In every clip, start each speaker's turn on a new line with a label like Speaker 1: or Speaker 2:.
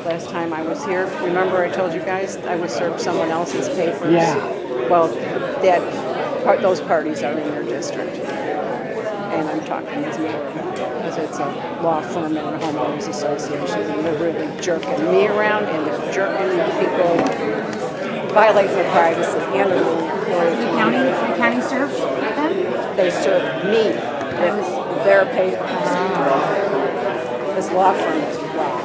Speaker 1: last time I was here. Remember I told you guys I was served someone else's papers?
Speaker 2: Yeah.
Speaker 1: Well, those parties are in their district. And I'm talking with Miller about it because it's a law firm and a homeowners association. And they're really jerking me around and they're jerking people, violating their privacy and the
Speaker 3: County served them?
Speaker 1: They serve me with their papers. This law firm is wrong.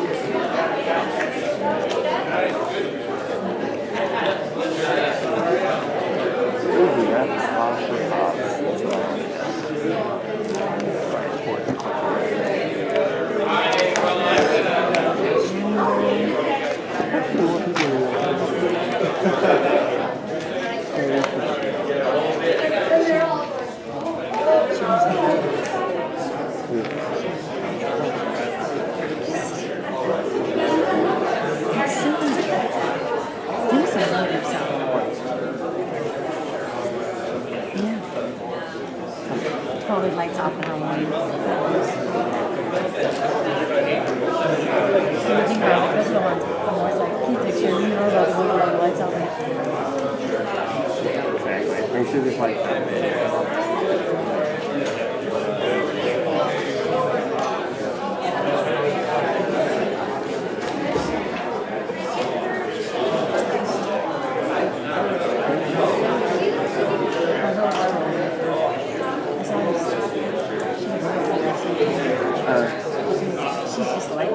Speaker 3: Totally lights off in her one. So you think about it, those are the ones, the more like key picture, you know about the ones where the lights off.
Speaker 2: Exactly. Make sure there's like
Speaker 3: She's just like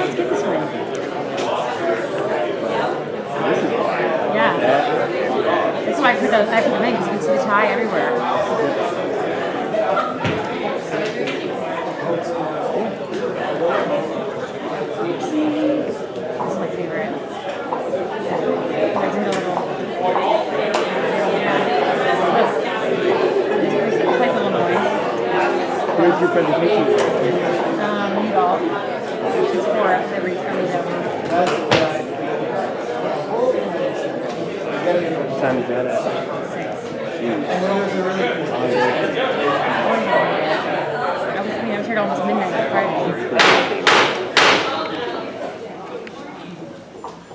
Speaker 3: let's get this one. Yeah. That's why I put the in because you can see the tie everywhere. This is my favorite. I did a little. It's like a little noise.
Speaker 2: where's your presentation?
Speaker 3: New York. It's for every time.
Speaker 2: What time is that at?
Speaker 3: I was here till almost midnight on Friday.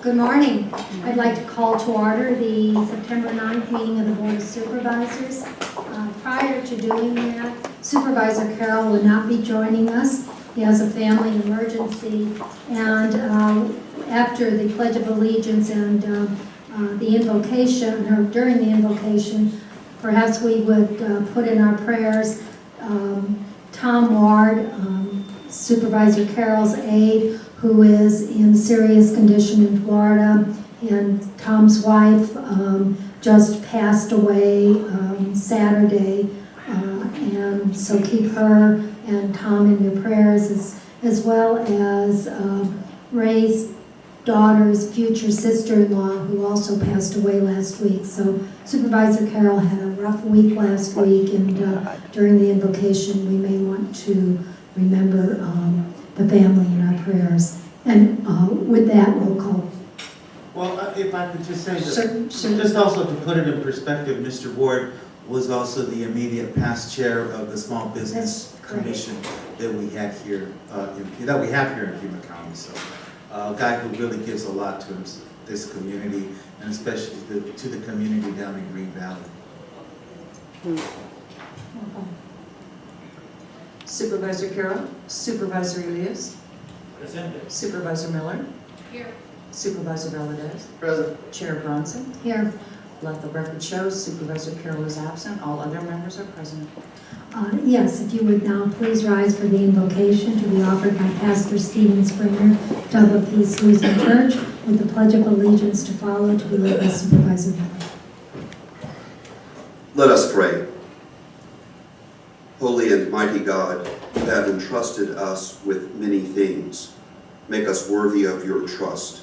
Speaker 4: Good morning. I'd like to call to order the September 9th meeting of the Board of Supervisors. Prior to doing that, Supervisor Carroll will not be joining us. He has a family emergency, and after the Pledge of Allegiance and the invocation, or during the invocation, perhaps we would put in our prayers Tom Ward, Supervisor Carroll's aide, who is in serious condition in Florida, and Tom's wife just passed away Saturday, and so keep her and Tom in your prayers, as well as Ray's daughter's future sister-in-law, who also passed away last week. So Supervisor Carroll had a rough week last week, and during the invocation we may want to remember the family in our prayers. And with that, roll call.
Speaker 5: Well, if I could just say that,
Speaker 4: Sure.
Speaker 5: just also to put it in perspective, Mr. Ward was also the immediate past chair of the Small Business
Speaker 4: That's correct.
Speaker 5: Commission that we had here that we have here in Pima County. So, a guy who really gives a lot to this community, and especially to the community down in Green Valley.
Speaker 6: Supervisor Carroll, Supervisor Elias,
Speaker 5: Present.
Speaker 6: Supervisor Miller,
Speaker 3: Here.
Speaker 6: Supervisor Valadez,
Speaker 5: Present.
Speaker 6: Chair Bronson.
Speaker 4: Here.
Speaker 6: Let the record show Supervisor Carroll is absent. All other members are present.
Speaker 4: Yes, if you would now please rise for the invocation to be offered by Pastor Stephen Springer, Double Peace Lutheran Church, with the Pledge of Allegiance to follow, to be led by Supervisor Miller.
Speaker 7: Let us pray. Holy and mighty God, who have entrusted us with many things, make us worthy of your trust.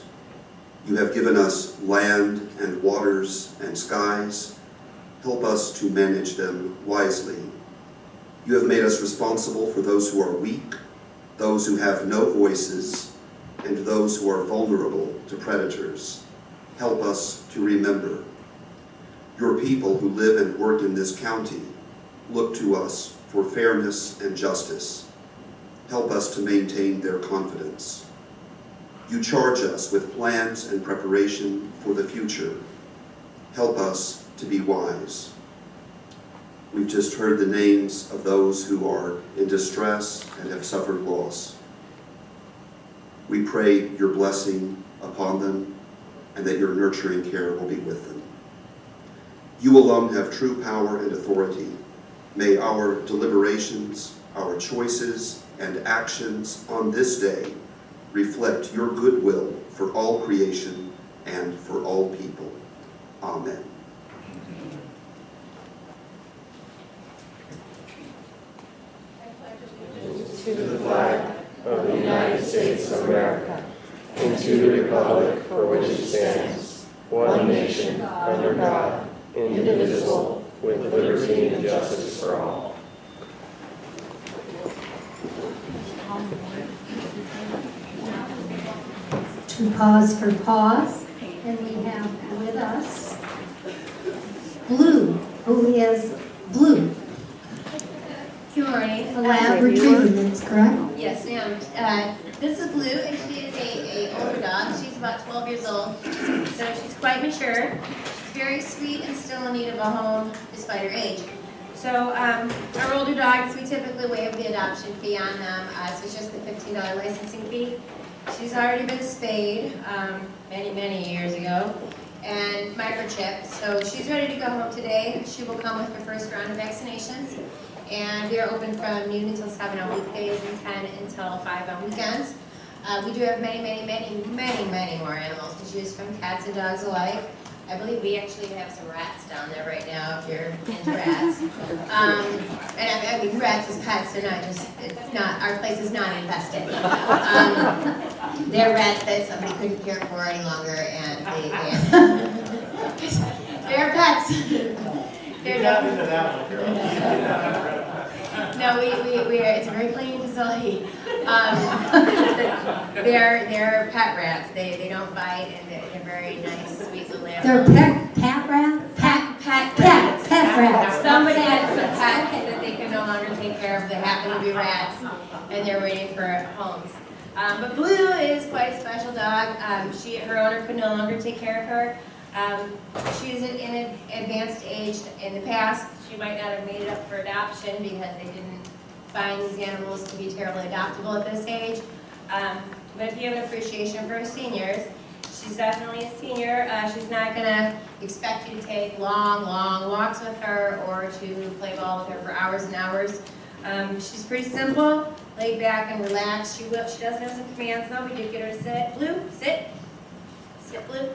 Speaker 7: You have given us land and waters and skies. Help us to manage them wisely. You have made us responsible for those who are weak, those who have no voices, and those who are vulnerable to predators. Help us to remember. Your people who live and work in this county look to us for fairness and justice. Help us to maintain their confidence. You charge us with plans and preparation for the future. Help us to be wise. We've just heard the names of those who are in distress and have suffered loss. We pray your blessing upon them and that your nurturing care will be with them. You alone have true power and authority. May our deliberations, our choices, and actions on this day reflect your goodwill for all creation and for all people. Amen.
Speaker 2: To the flag of the United States of America, and to the republic for which it stands, one nation, under God, indivisible, with liberty and justice for all.
Speaker 4: To pause for pause, and we have with us Blue, who is Blue,
Speaker 8: Good morning.
Speaker 4: a lab retriever, that's correct?
Speaker 8: Yes, ma'am. This is Blue, and she is a older dog. She's about 12 years old, so she's quite mature. She's very sweet and still in need of a home despite her age. So our older dogs, we typically waive the adoption fee on them, so it's just the $15 licensing fee. She's already been spayed many years ago and microchipped, so she's ready to go home today. She will come with her first round of vaccinations, and we are open from noon until 7 on weekdays and 10 until 5 on weekends. We do have many more animals to choose from, cats and dogs alike. I believe we actually have some rats down there right now, if you're into rats. And I mean, rats as pets, they're not just, it's not, our place is not infested. They're rats that somebody couldn't care for any longer, and they're pets. They're not into that one, girl. No, we are, it's a very clean facility. They're pet rats. They don't bite, and they're very nice, sweet little animals.
Speaker 4: They're pet rats? Pet rats.
Speaker 8: Somebody has some pets that they can no longer take care of that happen to be rats, and they're waiting for homes. But Blue is quite a special dog. Her owner could no longer take care of her. She's in an advanced age. In the past, she might not have made it up for adoption because they didn't find these animals to be terribly adoptable at this age. But if you have an appreciation for seniors, she's definitely a senior. She's not going to expect you to take long walks with her or to play ball with her for hours and hours. She's pretty simple, laid back and relaxed. She does have some commands though. We did get her to sit. Blue, sit. Sit, Blue.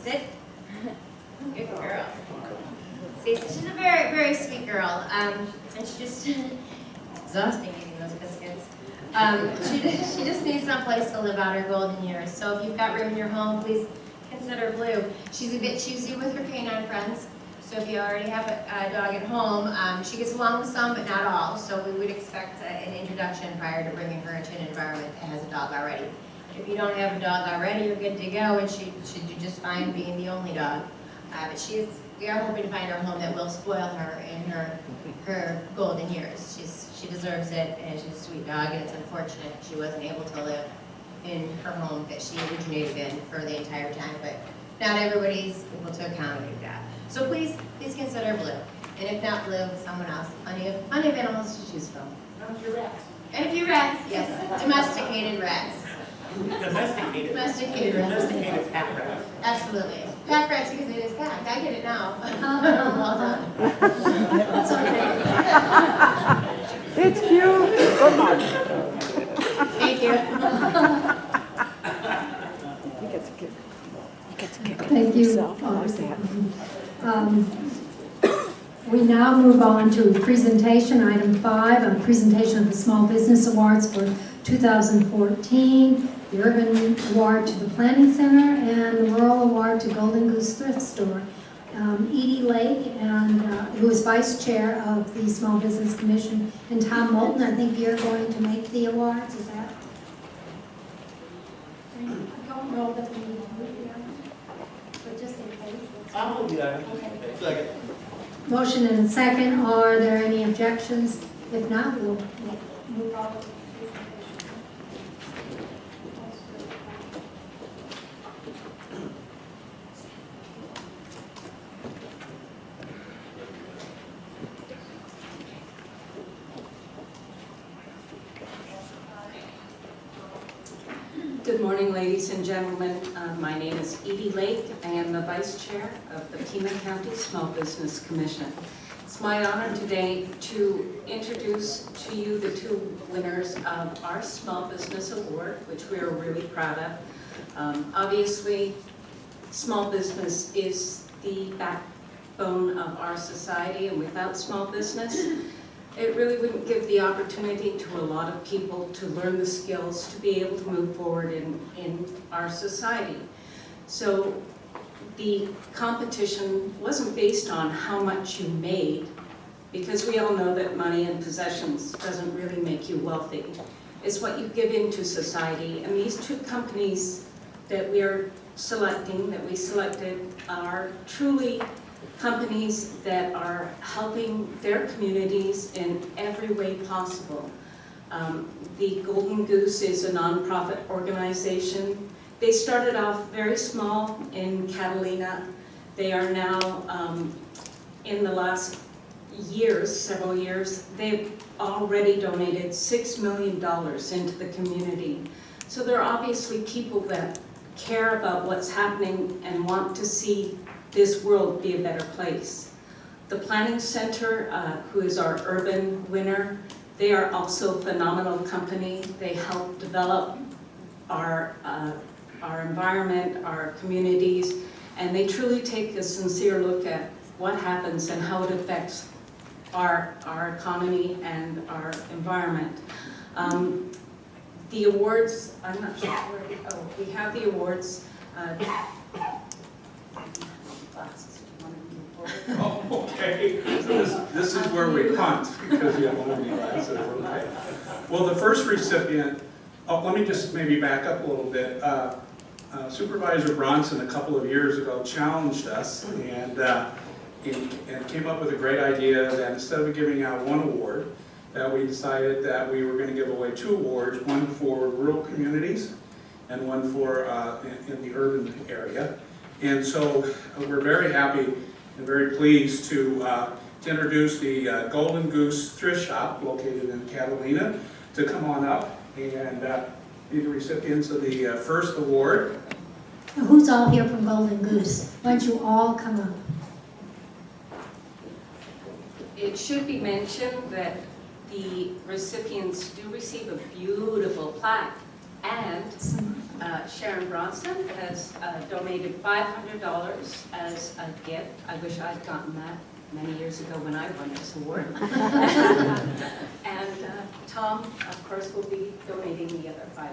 Speaker 8: Sit. Good girl. See, so she's a very sweet girl. And she just, it's exhausting eating those biscuits. She just needs some place to live out her golden years. So if you've got room in your home, please consider Blue. She's a bit choosy with her canine friends. So if you already have a dog at home, she gets along with some, but not all. So we would expect an introduction prior to bringing her into an environment that has a dog already. If you don't have a dog already, you're good to go, and she should do just fine being the only dog. But we are hoping to find her a home that will spoil her in her golden years. She deserves it, and she's a sweet dog, and it's unfortunate she wasn't able to live in her home that she originated in for the entire time, but not everybody's able to accommodate that. So please consider Blue. And if not Blue, someone else. Plenty of animals to choose from.
Speaker 9: And a few rats.
Speaker 8: And a few rats, yes. Domesticated rats.
Speaker 9: Domesticated
Speaker 8: Domesticated
Speaker 9: cat rats.
Speaker 8: Absolutely. Pack rats because it is packed. I get it now. Well done. It's okay.
Speaker 1: It's cute. Good one.
Speaker 8: Thank you.
Speaker 1: He gets a kick
Speaker 4: Thank you.
Speaker 1: himself. I like that.
Speaker 4: We now move on to presentation, item 5, a presentation of the Small Business Awards for 2014, the Urban Award to the Planning Center, and the Rural Award to Golden Goose Thrift Store. Edie Lake, and who is Vice Chair of the Small Business Commission, and Tom Moulton, I think you're going to make the awards, is that? I don't know that we need to move them, but just in case.
Speaker 9: I'll move that.
Speaker 4: Okay.
Speaker 9: Second.
Speaker 4: Motion and a second. Are there any objections? If not, we'll move on.
Speaker 10: Good morning, ladies and gentlemen. My name is Edie Lake. I am the Vice Chair of the Pima County Small Business Commission. It's my honor today to introduce to you the two winners of our Small Business Award, which we are really proud of. Obviously, small business is the backbone of our society, and without small business, it really wouldn't give the opportunity to a lot of people to learn the skills to be able to move forward in our society. So the competition wasn't based on how much you made, because we all know that money and possessions doesn't really make you wealthy. It's what you give into society. And these two companies that we are selecting, that we selected, are truly companies that are helping their communities in every way possible. The Golden Goose is a nonprofit organization. They started off very small in Catalina. They are now, in the last years, several years, they've already donated $6 million into the community. So there are obviously people that care about what's happening and want to see this world be a better place. The Planning Center, who is our urban winner, they are also a phenomenal company. They help develop our environment, our communities, and they truly take a sincere look at what happens and how it affects our economy and our environment. The awards, I'm not sure where, we have the awards.
Speaker 11: Oh, okay. So this is where we punt, because you have only glasses. Okay. Well, the first recipient, let me just maybe back up a little bit. Supervisor Bronson a couple of years ago challenged us and came up with a great idea that instead of giving out one award, that we decided that we were going to give away two awards, one for rural communities and one for in the urban area. And so we're very happy and very pleased to introduce the Golden Goose Thrift Shop located in Catalina to come on up and be the recipients of the first award.
Speaker 4: Now, who's all here from Golden Goose? Why don't you all come up?
Speaker 10: It should be mentioned that the recipients do receive a beautiful plaque, and Sharon Bronson has donated $500 as a gift. I wish I'd gotten that many years ago when I won this award. And Tom, of course, will be donating the other $500.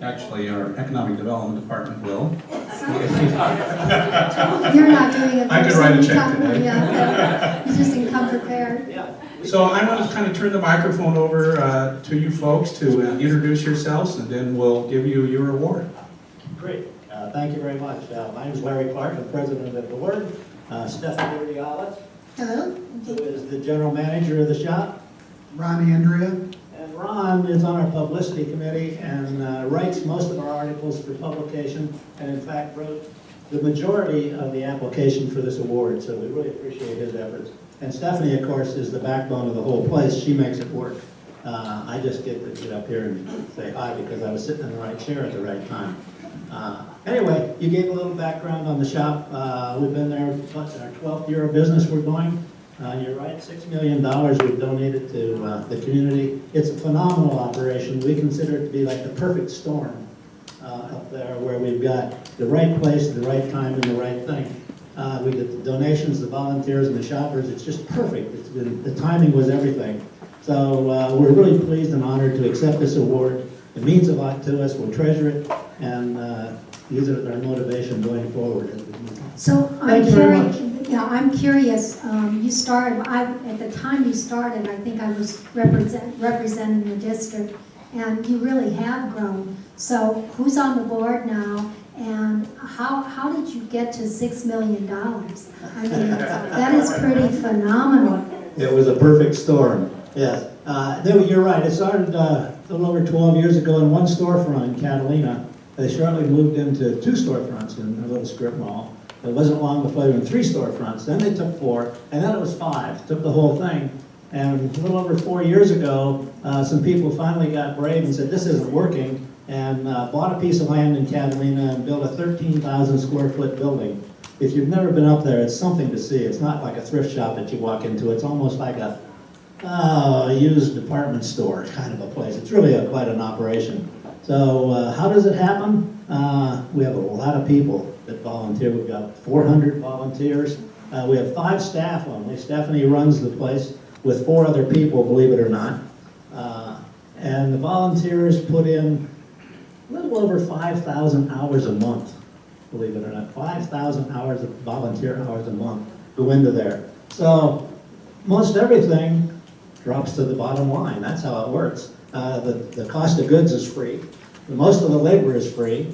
Speaker 12: Actually, our Economic Development Department will.
Speaker 4: You're not doing it.
Speaker 12: I could write a check today.
Speaker 4: Yeah, you just didn't come prepared.
Speaker 9: Yeah.
Speaker 12: So I want to kind of turn the microphone over to you folks to introduce yourselves, and then we'll give you your award.
Speaker 13: Great. Thank you very much. My name is Larry Clark. I'm president of the board. Stephanie Urdiales,
Speaker 4: Hello.
Speaker 13: who is the general manager of the shop.
Speaker 14: Ron Andrea.
Speaker 13: And Ron is on our publicity committee and writes most of our articles for publication, and in fact wrote the majority of the application for this award, so we really appreciate his efforts. And Stephanie, of course, is the backbone of the whole place. She makes it work. I just get to get up here and say hi because I was sitting in the right chair at the right time. Anyway, you gave a little background on the shop. We've been there, our 12th year of business we're going. You're right, $6 million we've donated to the community. It's a phenomenal operation. We consider it to be like the perfect storm up there, where we've got the right place, the right time, and the right thing. We get the donations, the volunteers, and the shoppers. It's just perfect. The timing was everything. So we're really pleased and honored to accept this award. It means a lot to us. We'll treasure it and use it as our motivation going forward.
Speaker 4: So
Speaker 13: Thank you very much.
Speaker 4: I'm curious, you started, at the time you started, I think I was representing the district, and you really have grown. So who's on the board now, and how did you get to $6 million? I mean, that is pretty phenomenal.
Speaker 13: It was a perfect storm, yes. You're right, it started a little over 12 years ago in one storefront in Catalina. They shortly moved into 2 storefronts in a little strip mall. It wasn't long before they were in 3 storefronts. Then they took 4, and then it was 5. Took the whole thing. And a little over 4 years ago, some people finally got brave and said, this isn't working, and bought a piece of land in Catalina and built a 13,000 square foot building. If you've never been up there, it's something to see. It's not like a thrift shop that you walk into. It's almost like a used department store kind of a place. It's really quite an operation. So how does it happen? We have a lot of people that volunteer. We've got 400 volunteers. We have 5 staff only. Stephanie runs the place with 4 other people, believe it or not. And the volunteers put in a little over 5,000 hours a month, believe it or not. 5,000 hours of volunteer hours a month go into there. So most everything drops to the bottom line. That's how it works. The cost of goods is free. Most of the labor is free.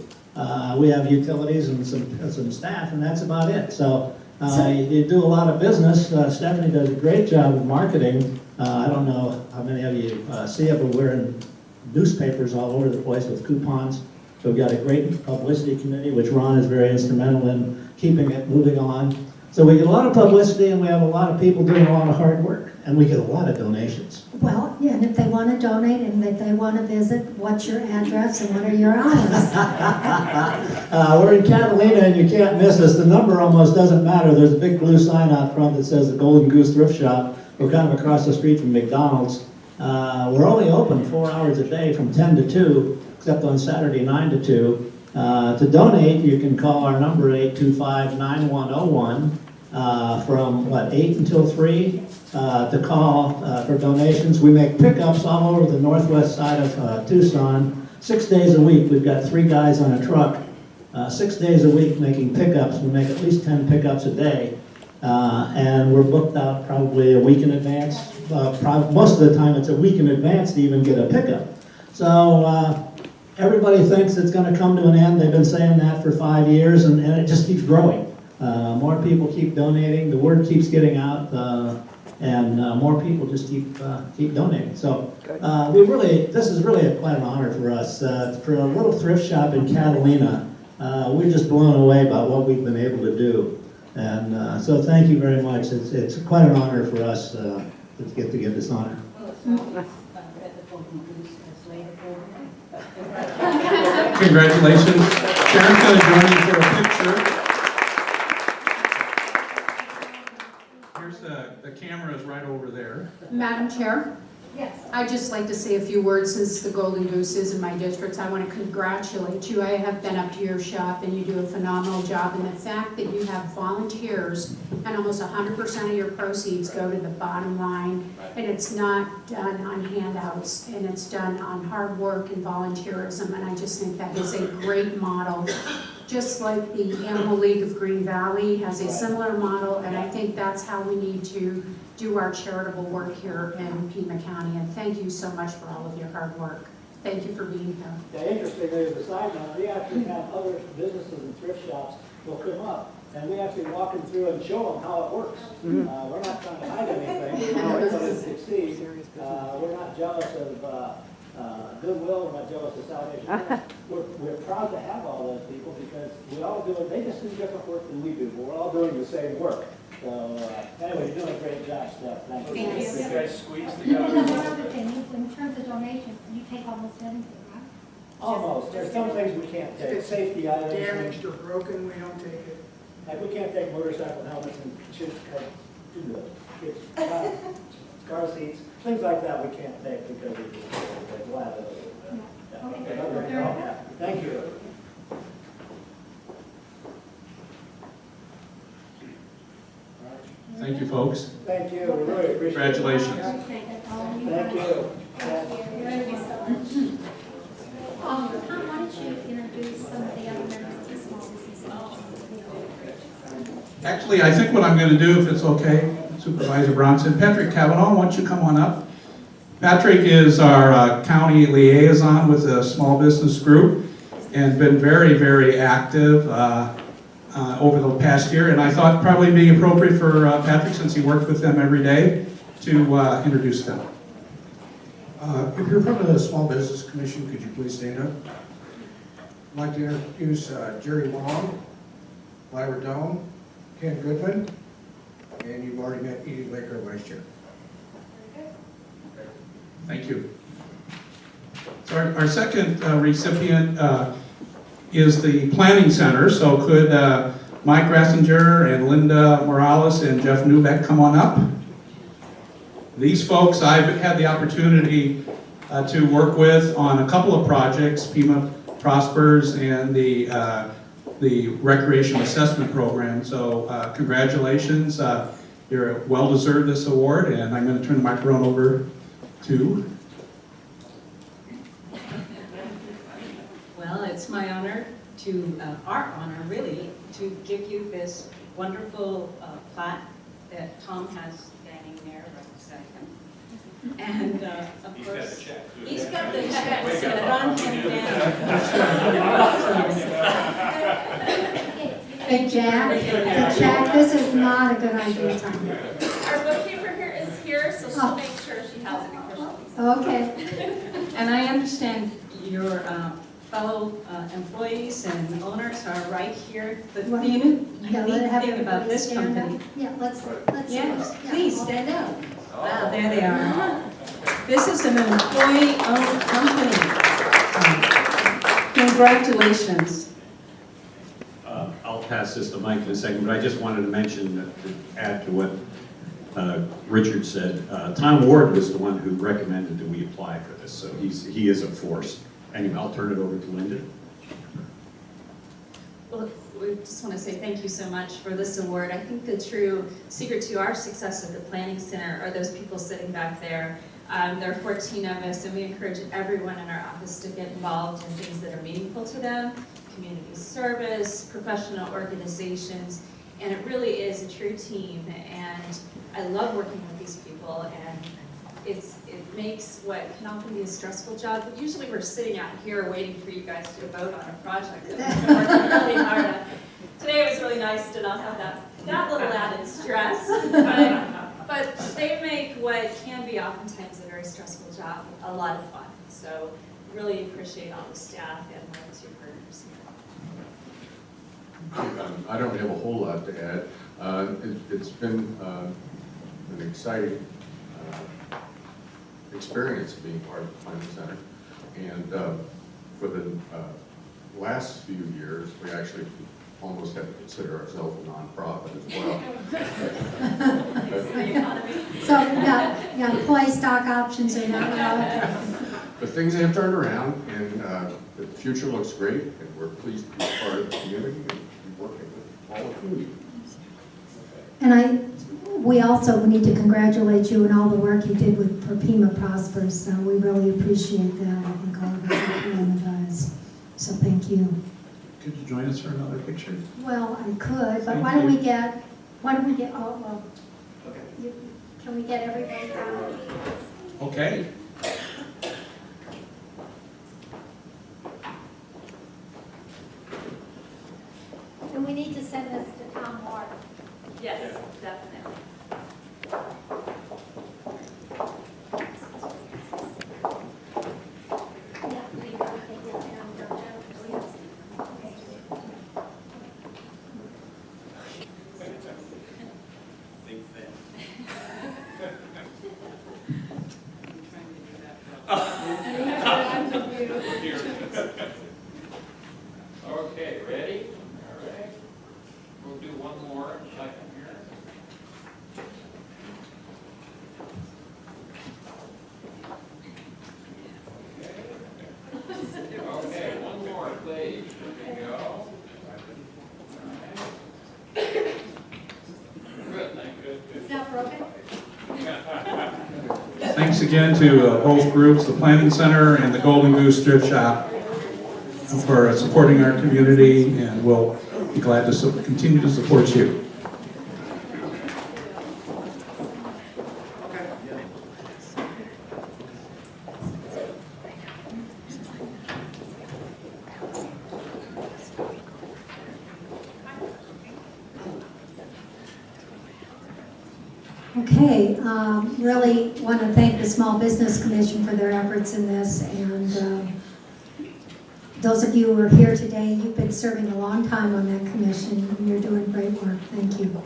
Speaker 13: We have utilities and some staff, and that's about it. So you do a lot of business. Stephanie does a great job of marketing. I don't know how many of you see it, but we're in newspapers all over the place with coupons. So we've got a great publicity committee, which Ron is very instrumental in keeping it moving on. So we get a lot of publicity, and we have a lot of people doing a lot of hard work, and we get a lot of donations.
Speaker 4: Well, yeah, and if they want to donate and if they want to visit, what's your address and what are your hours?
Speaker 13: We're in Catalina, and you can't miss us. The number almost doesn't matter. There's a big blue sign out front that says the Golden Goose Thrift Shop. We're kind of across the street from McDonald's. We're only open 4 hours a day from 10 to 2, except on Saturday 9 to 2. To donate, you can call our number 825-9101 from 8 until 3 to call for donations. We make pickups all over the northwest side of Tucson. 6 days a week. We've got 3 guys on a truck. 6 days a week making pickups. We make at least 10 pickups a day. And we're booked out probably a week in advance. Most of the time it's a week in advance to even get a pickup. So everybody thinks it's going to come to an end. They've been saying that for 5 years, and it just keeps growing. More people keep donating. The word keeps getting out, and more people just keep donating. So this is really quite an honor for us. For a little thrift shop in Catalina, we're just blown away by what we've been able to do. And so thank you very much. It's quite an honor for us to get this honor.
Speaker 12: Congratulations. Sharon's going to join you for a picture. Here's the camera is right over there.
Speaker 14: Madam Chair?
Speaker 4: Yes.
Speaker 14: I'd just like to say a few words since the Golden Goose is in my district. I want to congratulate you. I have been up to your shop and you do a phenomenal job. And the fact that you have volunteers and almost 100% of your proceeds go to the bottom line, and it's not done on handouts, and it's done on hard work and volunteerism. And I just think that is a great model. Just like the Animal League of Green Valley has a similar model, and I think that's how we need to do our charitable work here in Pima County. And thank you so much for all of your hard work. Thank you for being here.
Speaker 13: Yeah, interestingly, as a side note, we actually have other businesses and thrift shops will come up, and we actually walk them through and show them how it works. We're not trying to hide anything. Everybody succeeds. We're not jealous of Goodwill. We're not jealous of Salvation Army. We're proud to have all those people because we all do it. They just do different work than we do, but we're all doing the same work. So anyway, you're doing a great job, Steph. Thank you.
Speaker 9: You guys squeeze
Speaker 4: And
Speaker 9: together.
Speaker 4: then one other thing, in terms of donations, you take almost anything, right?
Speaker 13: Almost. There's some things we can't take. Safety items.
Speaker 9: Damaged or broken, we don't take it.
Speaker 13: Like we can't take motorcycle helmets and kids' car seats, things like that we can't take because of the liability. Yeah. Thank you.
Speaker 12: Thank you, folks.
Speaker 13: Thank you. We really appreciate it.
Speaker 12: Congratulations.
Speaker 4: I appreciate it.
Speaker 9: Thank you.
Speaker 4: Thank you so much. Tom, why don't you introduce some of the other members of the small business association?
Speaker 12: Actually, I think what I'm going to do, if it's okay, Supervisor Bronson, Patrick Cavanaugh, why don't you come on up? Patrick is our county liaison with the small business group and been very, very active over the past year. And I thought probably it'd be appropriate for Patrick, since he worked with them every day, to introduce them.
Speaker 15: If you're from the Small Business Commission, could you please stand up? I'd like to introduce Jerry Long, Lyra Doan, Ken Goodman, and you've already met Edie Laker, Vice Chair.
Speaker 12: Thank you. So our second recipient is the Planning Center. So could Mike Rassinger and Linda Morales and Jeff Newbeck come on up? These folks I've had the opportunity to work with on a couple of projects, Pima Prospers and the Recreation Assessment Program. So congratulations. You're well-deserved this award, and I'm going to turn the microphone over to.
Speaker 10: Well, it's my honor our honor really, to give you this wonderful plaque that Tom has standing there right beside him. And of course, he's got the check, so run him down.
Speaker 4: Hey, Jack, this is not a good idea, Tom.
Speaker 16: Our bookkeeper here is here, so she'll make sure she has it officially.
Speaker 4: Okay.
Speaker 10: And I understand your fellow employees and owners are right here. The unique thing about this company.
Speaker 4: Yeah, let's
Speaker 10: Yes,
Speaker 4: yeah.
Speaker 10: please stand up. Wow, there they are. This is an employee-owned company. Congratulations.
Speaker 17: I'll pass this to Mike in a second, but I just wanted to mention, to add to what Richard said, Tom Ward was the one who recommended that we apply for this, so he is a force. Anyway, I'll turn it over to Linda.
Speaker 16: Well, we just want to say thank you so much for this award. I think the true secret to our success at the Planning Center are those people sitting back there. There are 14 of us, and we encourage everyone in our office to get involved in things that are meaningful to them, community service, professional organizations, and it really is a true team. And I love working with these people, and it makes what can often be a stressful job, but usually we're sitting out here waiting for you guys to vote on a project that we've been working really hard on. Today it was really nice to not have that little added stress, but they make what can be oftentimes a very stressful job a lot of fun. So really appreciate all the staff and volunteer partners here.
Speaker 18: I don't have a whole lot to add. It's been an exciting experience being part of the Planning Center. And for the last few years, we actually almost have to consider ourselves a nonprofit as well.
Speaker 4: So, yeah, employee stock options are not allowed.
Speaker 18: But things have turned around, and the future looks great, and we're pleased to be part of the community and be working with all of you.
Speaker 4: And we also need to congratulate you on all the work you did for Pima Prospers. So we really appreciate that. I think all of us are one of us. So thank you.
Speaker 12: Could you join us for another picture?
Speaker 4: Well, I could, but
Speaker 12: Thank
Speaker 4: why don't
Speaker 12: you.
Speaker 4: we get, oh, well, can we get everybody down?
Speaker 12: Okay.
Speaker 4: And we need to send this to Tom Ward.
Speaker 16: Yes, definitely.
Speaker 19: Okay, ready? All right. We'll do one more in a second here. Okay, one more, please. Here we go. Good, thank you.
Speaker 4: It's not broken?
Speaker 12: Thanks thanks again to both groups, the Planning Center and the Golden Goose Thrift Shop, for supporting our community, and we'll be glad to continue to support you.
Speaker 4: Okay, really want to thank the Small Business Commission for their efforts in this, and those of you who are here today, you've been serving a long time on that commission, and you're doing great work. Thank you.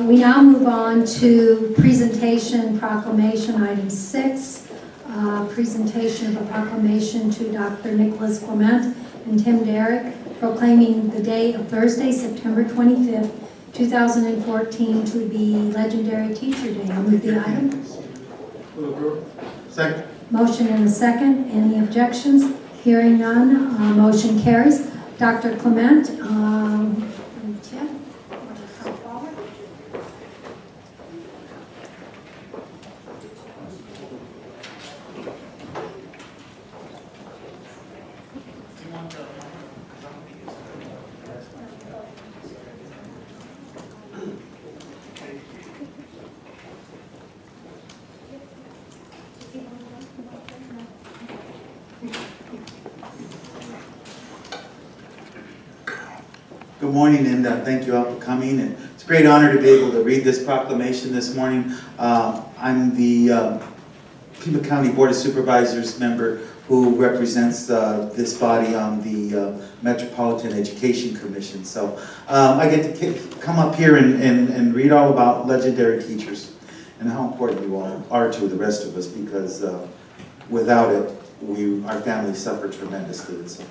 Speaker 4: We now move on to presentation proclamation item 6, presentation of a proclamation to Dr. Nicholas Clement and Tim Derrick, proclaiming the day of Thursday, September 25th, 2014 to be Legendary Teacher Day. I'll move the item.
Speaker 5: Second.
Speaker 4: Motion and a second. Any objections? Hearing none, motion carries. Dr. Clement, Tim, want to come forward?
Speaker 5: Good morning, and thank you all for coming. And it's a great honor to be able to read this proclamation this morning. I'm the Pima County Board of Supervisors member who represents this body on the Metropolitan Education Commission. So I get to come up here and read all about legendary teachers and how important you all are to the rest of us, because without it, our families suffer tremendously. And so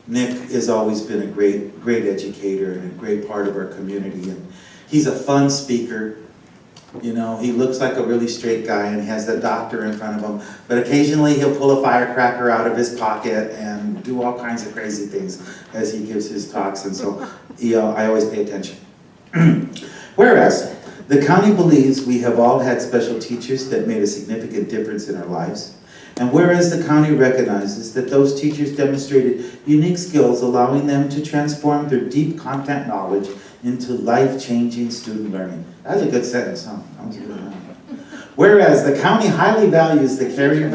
Speaker 5: Nick has always been a great educator and a great part of our community, and he's a fun speaker. You know, he looks like a really straight guy and he has that doctor in front of him, but occasionally he'll pull a firecracker out of his pocket and do all kinds of crazy things as he gives his talks, and so I always pay attention. Whereas the county believes we have all had special teachers that made a significant difference in our lives. And whereas the county recognizes that those teachers demonstrated unique skills, allowing them to transform their deep content knowledge into life-changing student learning. That's a good sentence, huh? That was a good one. Whereas the county highly values the caring...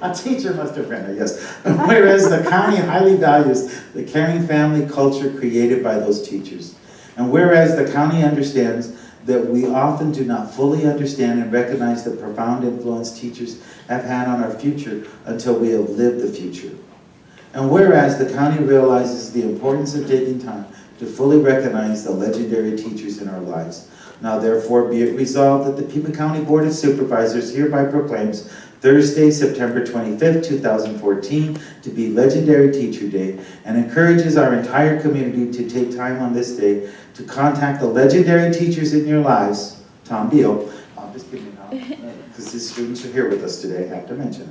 Speaker 5: A teacher must have written it, yes. Whereas the county highly values the caring family culture created by those teachers. And whereas the county understands that we often do not fully understand and recognize the profound influence teachers have had on our future until we have lived the future. And whereas the county realizes the importance of taking time to fully recognize the legendary teachers in our lives, now therefore be it resolved that the Pima County Board of Supervisors hereby proclaims Thursday, September 25th, 2014 to be Legendary Teacher Day, and encourages our entire community to take time on this day to contact the legendary teachers in your lives. Tom Beal, I'm just kidding now, because his students are here with us today, I have to mention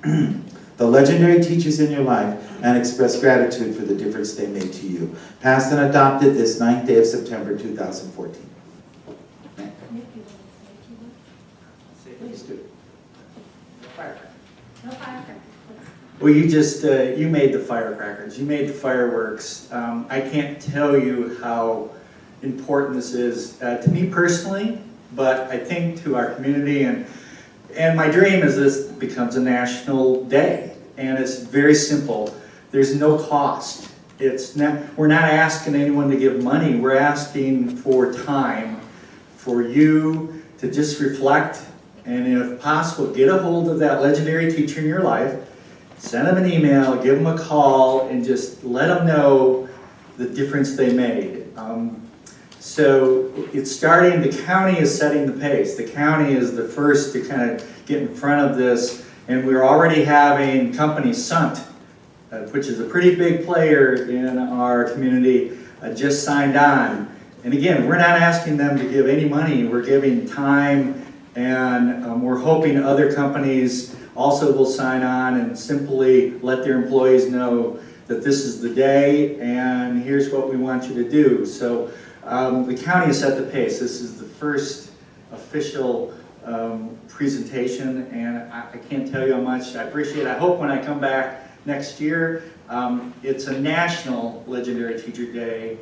Speaker 5: them. The legendary teachers in your life, and express gratitude for the difference they made to you. Passed and adopted this 9th day of September 2014. Please do.
Speaker 4: No firecrackers.
Speaker 20: Well, you made the firecrackers, you made the fireworks. I can't tell you how important this is to me personally, but I think to our community, and my dream is this becomes a national day, and it's very simple. There's no cost. We're not asking anyone to give money, we're asking for time for you to just reflect, and if possible, get a hold of that legendary teacher in your life, send them an email, give them a call, and just let them know the difference they made. So it's starting, the county is setting the pace. The county is the first to kind of get in front of this, and we're already having company Sunt, which is a pretty big player in our community, just signed on. And again, we're not asking them to give any money, we're giving time, and we're hoping other companies also will sign on and simply let their employees know that this is the day and here's what we want you to do. So the county has set the pace. This is the first official presentation, and I can't tell you how much I appreciate it. I hope when I come back next year, it's a national Legendary Teacher Day,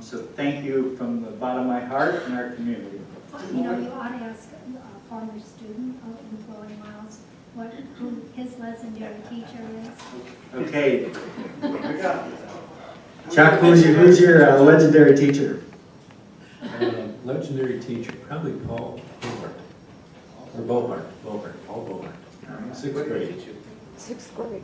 Speaker 20: so thank you from the bottom of my heart and our community.
Speaker 4: You know, you ought to ask a former student, Willie Miles, who his legendary teacher is.
Speaker 20: Okay. Chuck, who's your legendary teacher?
Speaker 21: Legendary teacher, probably Paul Bogart. Or Paul Bogart. Sixth grade.
Speaker 1: Sixth grade.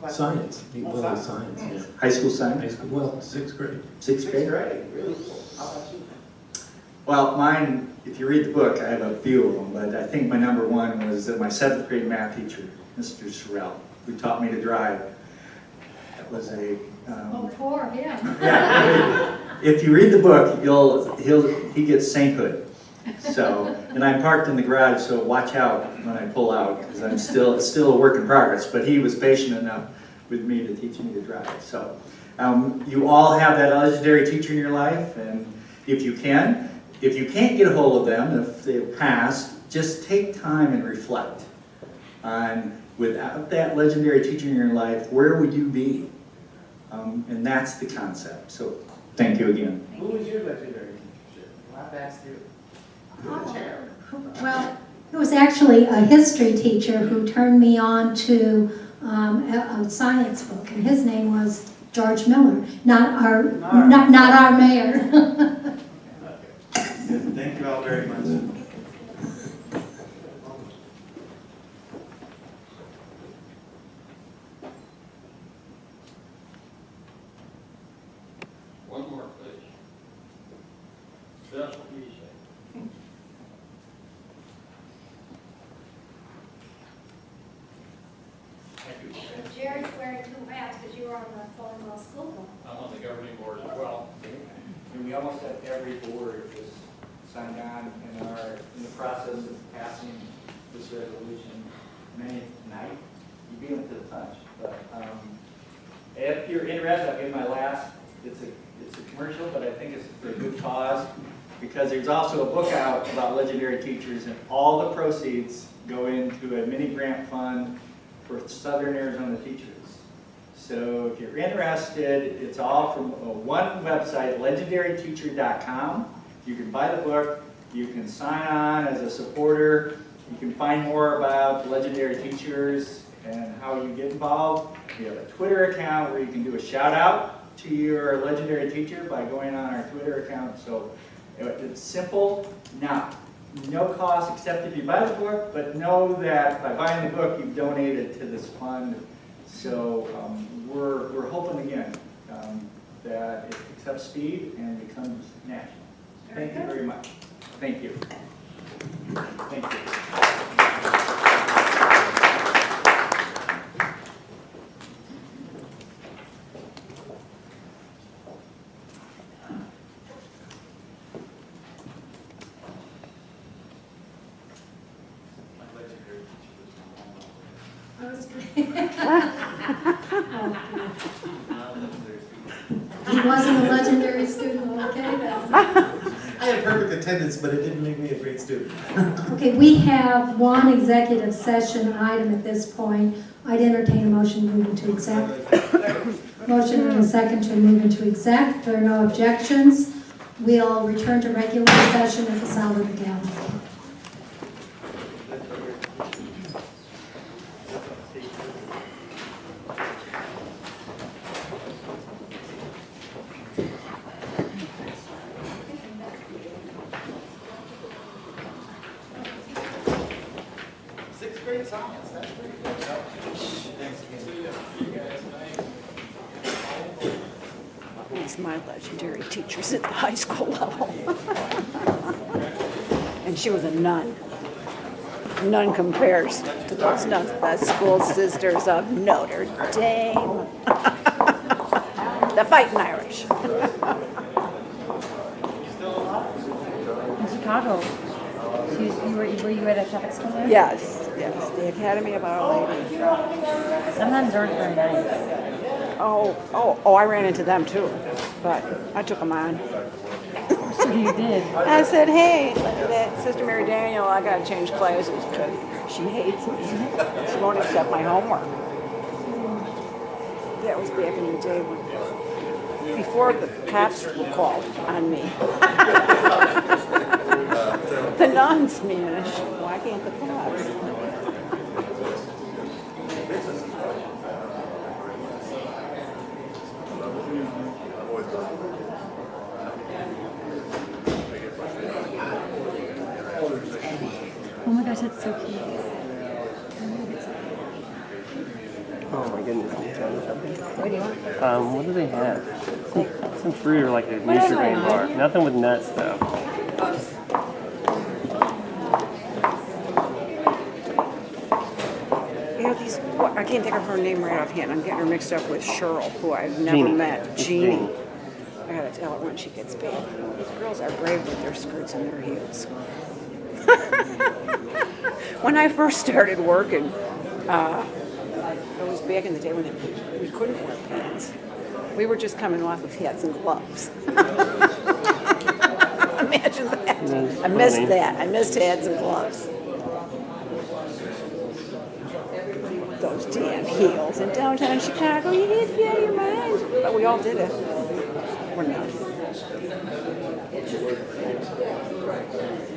Speaker 21: Science, well, science, yeah.
Speaker 20: High school science?
Speaker 21: High school, well, sixth grade.
Speaker 20: Sixth grade?
Speaker 2: Really? How about you?
Speaker 20: Well, mine, if you read the book, I have a few of them, but I think my number one was my 7th grade math teacher, Mr. Sorrell, who taught me to drive. That was a...
Speaker 4: Oh, poor him.
Speaker 20: Yeah, if you read the book, he gets sainthood. So, and I'm parked in the garage, so watch out when I pull out, because it's still a work in progress, but he was patient enough with me to teach me to drive. So, you all have that legendary teacher in your life, and if you can't get a hold of them, if they've passed, just take time and reflect on, without that legendary teacher in your life, where would you be? And that's the concept. So, thank you again.
Speaker 2: Who was your legendary teacher? Well, I've asked you.
Speaker 4: Well, it was actually a history teacher who turned me on to a science book, and his name was George Miller, not our mayor.
Speaker 5: Thank you all very much.
Speaker 19: One more, please. Just what you say. Thank you.
Speaker 4: Jerry's wearing 2 hats because you were on the Fullerville School Board.
Speaker 19: I'm on the governing board as well.
Speaker 20: And we almost have every board is signed on and are in the process of passing this resolution. Many tonight, you beat them to the punch. But if you're interested, I'll give my last. It's a commercial, but I think it's for a good cause, because there's also a book out about legendary teachers, and all the proceeds go into a mini grant fund for Southern Arizona teachers. So if you're interested, it's all from one website, legendaryteacher.com. You can buy the book, you can sign on as a supporter, you can find more about legendary teachers and how you get involved. We have a Twitter account where you can do a shout out to your legendary teacher by going on our Twitter account. So it's simple, no cost except if you buy the book, but know that by buying the book, you've donated to this fund. So we're hoping again that it picks up speed and becomes national. Thank you very much. Thank you. Thank you.
Speaker 4: He wasn't a legendary student, okay then.
Speaker 5: I had perfect attendance, but it didn't make me a great student.
Speaker 4: Okay, we have one executive session item at this point. I'd entertain a motion to move into exec. Motion and a second to move into exec. If there are no objections, we'll return to regular session at the sound of the gavel.
Speaker 2: Sixth grade science, that's pretty good.
Speaker 1: He's my legendary teachers at the high school level. And she was a nun. None compares to those nuns, the school sisters of Notre Dame. The Fighting Irish.
Speaker 3: In Chicago. Were you at a Catholic school there?
Speaker 1: Yes, the Academy of Our Lady.
Speaker 3: Sometimes they're very nice.
Speaker 1: Oh, I ran into them too, but I took them on.
Speaker 3: You did.
Speaker 1: I said, hey, that Sister Mary Daniel, I gotta change classes because she hates me. She won't accept my homework. That was back in the day when, before the cops were called on me. The nuns, man. Why can't the cops?
Speaker 3: Oh my gosh, that's so cute.
Speaker 2: Oh my goodness.
Speaker 1: What do you want?
Speaker 2: What do they have? Some fruit or like a
Speaker 1: What else
Speaker 2: Nutri-Grain
Speaker 1: do I
Speaker 2: bar.
Speaker 1: have?
Speaker 2: Nothing with nuts though.
Speaker 1: You know, these, I can't think of her name right offhand. I'm getting her mixed up with Cheryl, who I've never
Speaker 2: Jeannie.
Speaker 1: met.
Speaker 2: It's
Speaker 1: Jeannie.
Speaker 2: Jeannie.
Speaker 1: I gotta tell her when she gets back. These girls are brave with their skirts and their heels. When I first started working, it was back in the day when we couldn't wear pants. We were just coming off of hats and gloves. Imagine that. I missed
Speaker 2: funny.
Speaker 1: that. I missed hats and gloves. Those damn heels in downtown Chicago. You need to be out of your mind. But we all did it. We're not.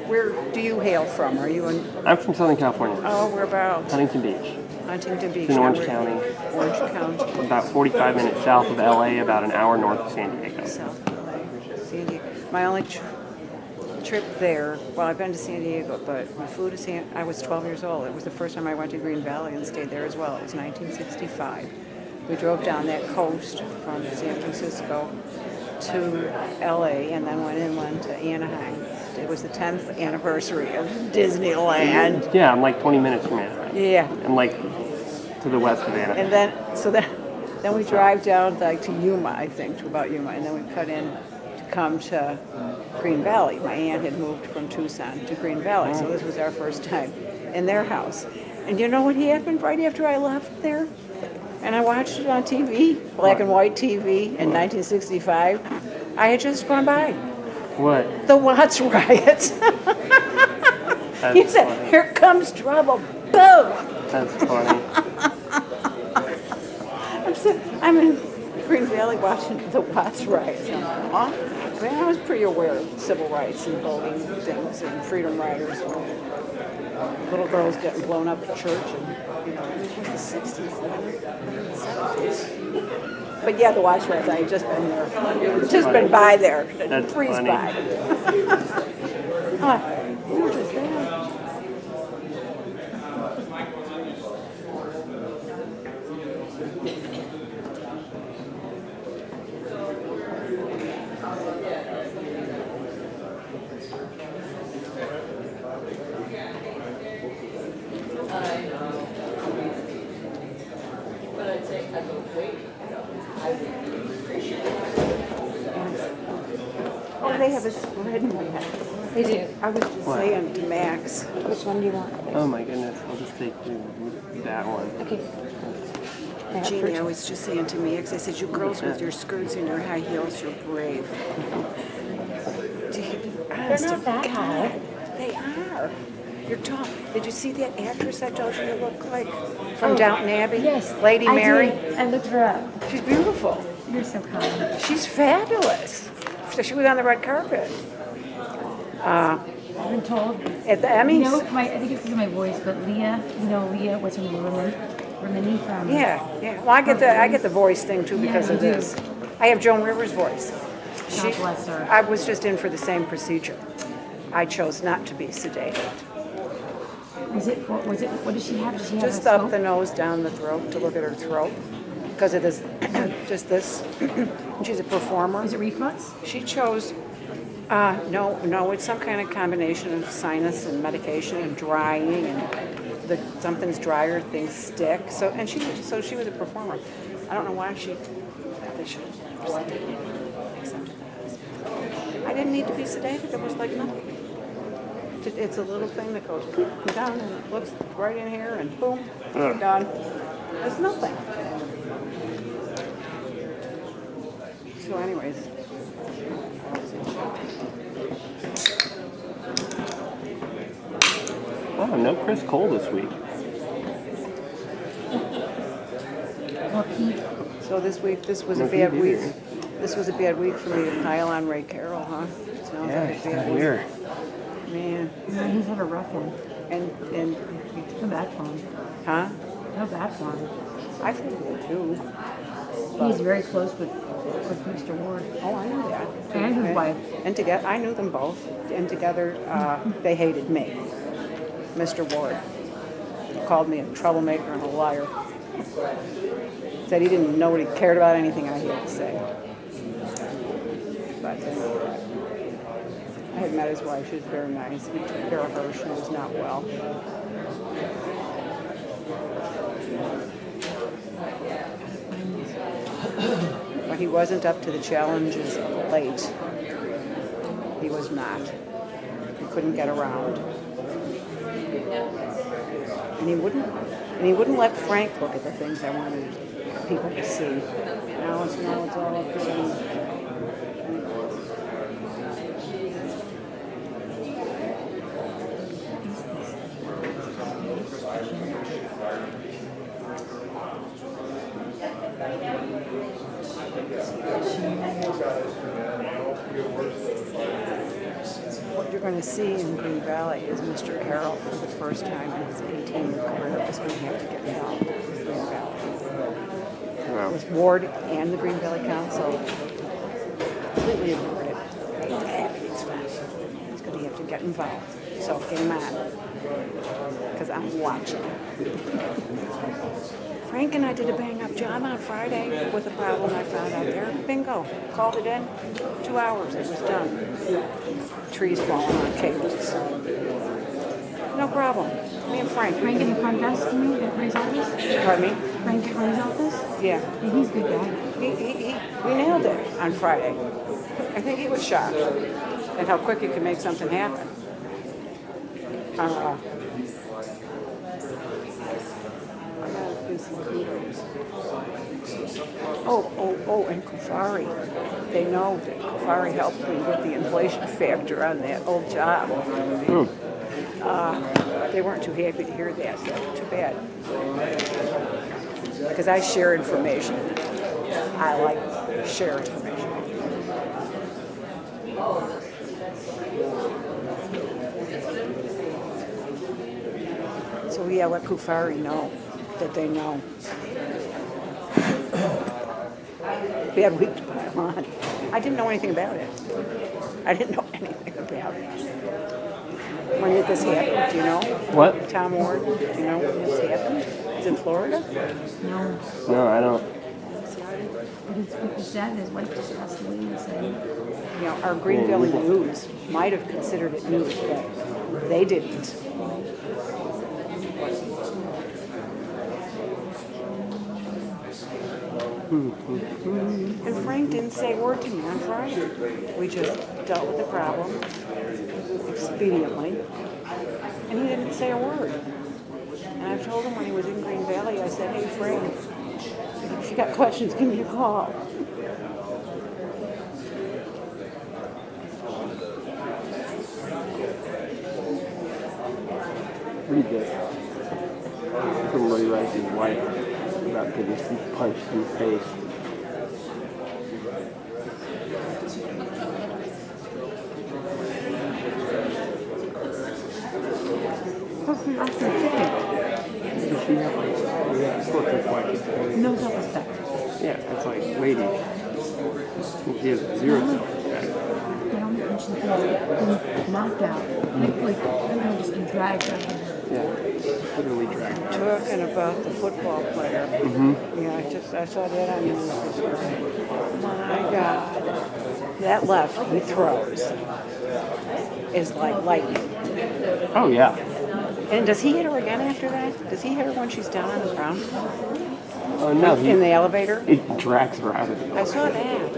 Speaker 1: Where do you hail from? Are you in?
Speaker 2: I'm from Southern California.
Speaker 1: Oh, whereabouts?
Speaker 2: Huntington Beach.
Speaker 1: Huntington Beach.
Speaker 2: It's in Orange
Speaker 1: Now,
Speaker 2: County.
Speaker 1: Orange County.
Speaker 2: About 45 minutes south of LA, about an hour north of San Diego.
Speaker 1: South LA. San Diego. My only trip there, well, I've been to San Diego, but we flew to I was 12 years old. It was the first time I went to Green Valley and stayed there as well. It was 1965. We drove down that coast from San Francisco to LA and then went inland to Anaheim. It was the 10th anniversary of Disneyland.
Speaker 2: Yeah, I'm like 20 minutes from Anaheim.
Speaker 1: Yeah.
Speaker 2: I'm like to the west of Anaheim.
Speaker 1: And then we drive down like to Yuma, I think, to about Yuma, and then we cut in to come to Green Valley. My aunt had moved from Tucson to Green Valley, so this was our first time in their house. And you know what happened right after I left there? And I watched it on TV, black and white TV in 1965. I had just gone by.
Speaker 2: What?
Speaker 1: The Watts riot. He said,
Speaker 2: funny.
Speaker 1: "Here comes trouble." Boom.
Speaker 2: That's funny.
Speaker 1: I'm in Green Valley watching the Watts riots. Huh? I mean, I was pretty aware of civil rights and voting things and freedom riders and little girls getting blown up at church and, you know, it was the 60s, 70s. But yeah, the Watts riots, I had just been there. Just been by there.
Speaker 2: That's
Speaker 1: Breeze
Speaker 2: funny.
Speaker 1: by. We were just there. Oh, they have a spread in there.
Speaker 3: They do.
Speaker 1: I was just
Speaker 2: What?
Speaker 1: saying to Max.
Speaker 3: Which one do you want?
Speaker 2: Oh my goodness, I'll just take that one.
Speaker 3: Okay.
Speaker 1: Jeannie, I was just saying to Max, I said, you girls with your skirts and your high heels, you're brave.
Speaker 3: They're not that high.
Speaker 1: They are. You're tall. Did you see that actress I told you you look like from Downton Abbey?
Speaker 3: Yes.
Speaker 1: Lady Mary?
Speaker 3: I did. I looked her up.
Speaker 1: She's beautiful.
Speaker 3: You're so kind.
Speaker 1: She's fabulous. So she was on the red carpet.
Speaker 3: I've been told.
Speaker 1: At the Emmys?
Speaker 3: You know, I think it's because of my voice, but Leah, Leah, what's her name? Remini from.
Speaker 1: Yeah. Well, I get the voice thing too because of
Speaker 3: you do.
Speaker 1: this. I have Joan Rivers' voice.
Speaker 3: God bless her.
Speaker 1: I was just in for the same procedure. I chose not to be sedated.
Speaker 3: What does she have? Does she have
Speaker 1: Just
Speaker 3: a
Speaker 1: up
Speaker 3: smoke?
Speaker 1: the nose, down the throat, to look at her throat. Because of this, just this. And she's a performer.
Speaker 3: Is it reflux?
Speaker 1: She chose, no, it's some kind of combination of sinus and medication and drying and something's drier, things stick. So she was a performer. I don't know why they should have sedated me, except I didn't need to be sedated. It was like nothing. It's a little thing that goes down and it looks right in here and boom, you're done. It's nothing. So anyways,
Speaker 2: no Chris Cole this week.
Speaker 1: So this week, this was
Speaker 2: No
Speaker 1: a bad
Speaker 2: Pete
Speaker 1: week.
Speaker 2: either.
Speaker 1: This was a bad week for me to pile on Ray Carroll, huh? Sounds
Speaker 2: Yeah,
Speaker 1: like a
Speaker 2: he's
Speaker 1: bad
Speaker 2: not
Speaker 1: week.
Speaker 2: here.
Speaker 1: Man.
Speaker 3: Yeah, he's had a rough one.
Speaker 1: And
Speaker 3: No bad for him.
Speaker 1: huh?
Speaker 3: No bad for him.
Speaker 1: I feel good too.
Speaker 3: He's very close with Mr. Ward.
Speaker 1: Oh, I knew that.
Speaker 3: And his wife.
Speaker 1: And together, I knew them both. And together, they hated me. Mr. Ward called me a troublemaker and a liar. Said he didn't know what he cared about anything I had to say. But I had met his wife. She was very nice. He took care of her. She was not well. But he wasn't up to the challenges late. He was not. He couldn't get around. And he wouldn't let Frank look at the things I wanted people to see. Now it's all good. What you're going to see in Green Valley is Mr. Carroll for the first time in his 18-year career is going to have to get involved with Green Valley. With Ward and the Green Valley Council completely ignored it. Everything's fine. He's going to have to get involved. So get him on. Because I'm watching. Frank and I did a bang-up job on Friday with a problem I found out there. Bingo. Called it in. 2 hours. It was done. Trees falling on cables. No problem. Me and Frank.
Speaker 3: Frank in the front desk, you mean, at Ray's office?
Speaker 1: Pardon me?
Speaker 3: Frank at Ray's office?
Speaker 1: Yeah.
Speaker 3: He's a good guy.
Speaker 1: We nailed it on Friday. I think he was shocked at how quick you can make something happen. And Kufari. They know that Kufari helped me with the inflation factor on that old job. They weren't too happy to hear that. Too bad. Because I share information. I like to share information. So yeah, let Kufari know that they know. Bad week to pile on. I didn't know anything about it. I didn't know anything about it. When did this happen? Do you know?
Speaker 2: What?
Speaker 1: Tom Ward, do you know when this happened? Is it in Florida?
Speaker 3: No.
Speaker 2: No, I don't.
Speaker 3: His dad and his wife just passed away the same.
Speaker 1: You know, our Green Valley News might have considered it news, but they didn't. And Frank didn't say a word to me on Friday. We just dealt with the problem expediently, and he didn't say a word. And I told him when he was in Green Valley, I said, hey Frank, if you got questions, give me a call.
Speaker 2: Read this. From Ray Rice's wife about getting punched in the face. Does she have like slips of like
Speaker 3: No self-respect.
Speaker 2: Yeah, it's like lady. He has zero self-respect.
Speaker 3: They don't mention things that knocked out. Like just been dragged out.
Speaker 2: Yeah, literally dragged.
Speaker 1: Talking about the football player. Yeah, I saw that on the news this morning. My God, that left he throws is like lightning.
Speaker 2: Oh yeah.
Speaker 1: And does he hit her again after that? Does he hit her when she's down on the ground?
Speaker 2: Oh no.
Speaker 1: In the elevator?
Speaker 2: It drags her out of the
Speaker 1: I saw that.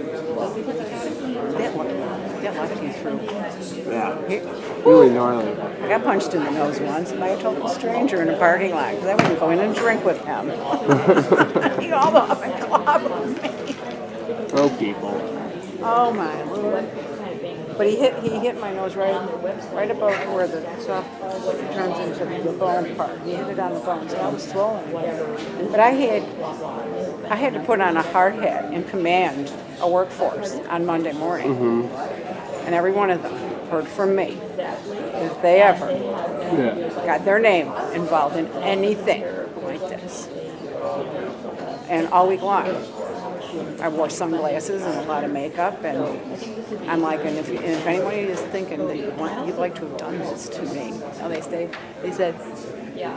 Speaker 1: That left he threw.
Speaker 2: Yeah. Really gnarly.
Speaker 1: I got punched in the nose once by a total stranger in a parking lot because I wouldn't go in and drink with him. He all up and clobbered me.
Speaker 2: Oh, people.
Speaker 1: Oh my Lord. But he hit my nose right above where the soft turns into the bone part. He hit it on the bones, and I was swollen. But I had to put on a hard hat and command a workforce on Monday morning, and every one of them heard from me if they ever got their name involved in anything like this. And all week long, I wore sunglasses and a lot of makeup, and I'm like, and if anybody is thinking that you'd like to have done this to me, they said,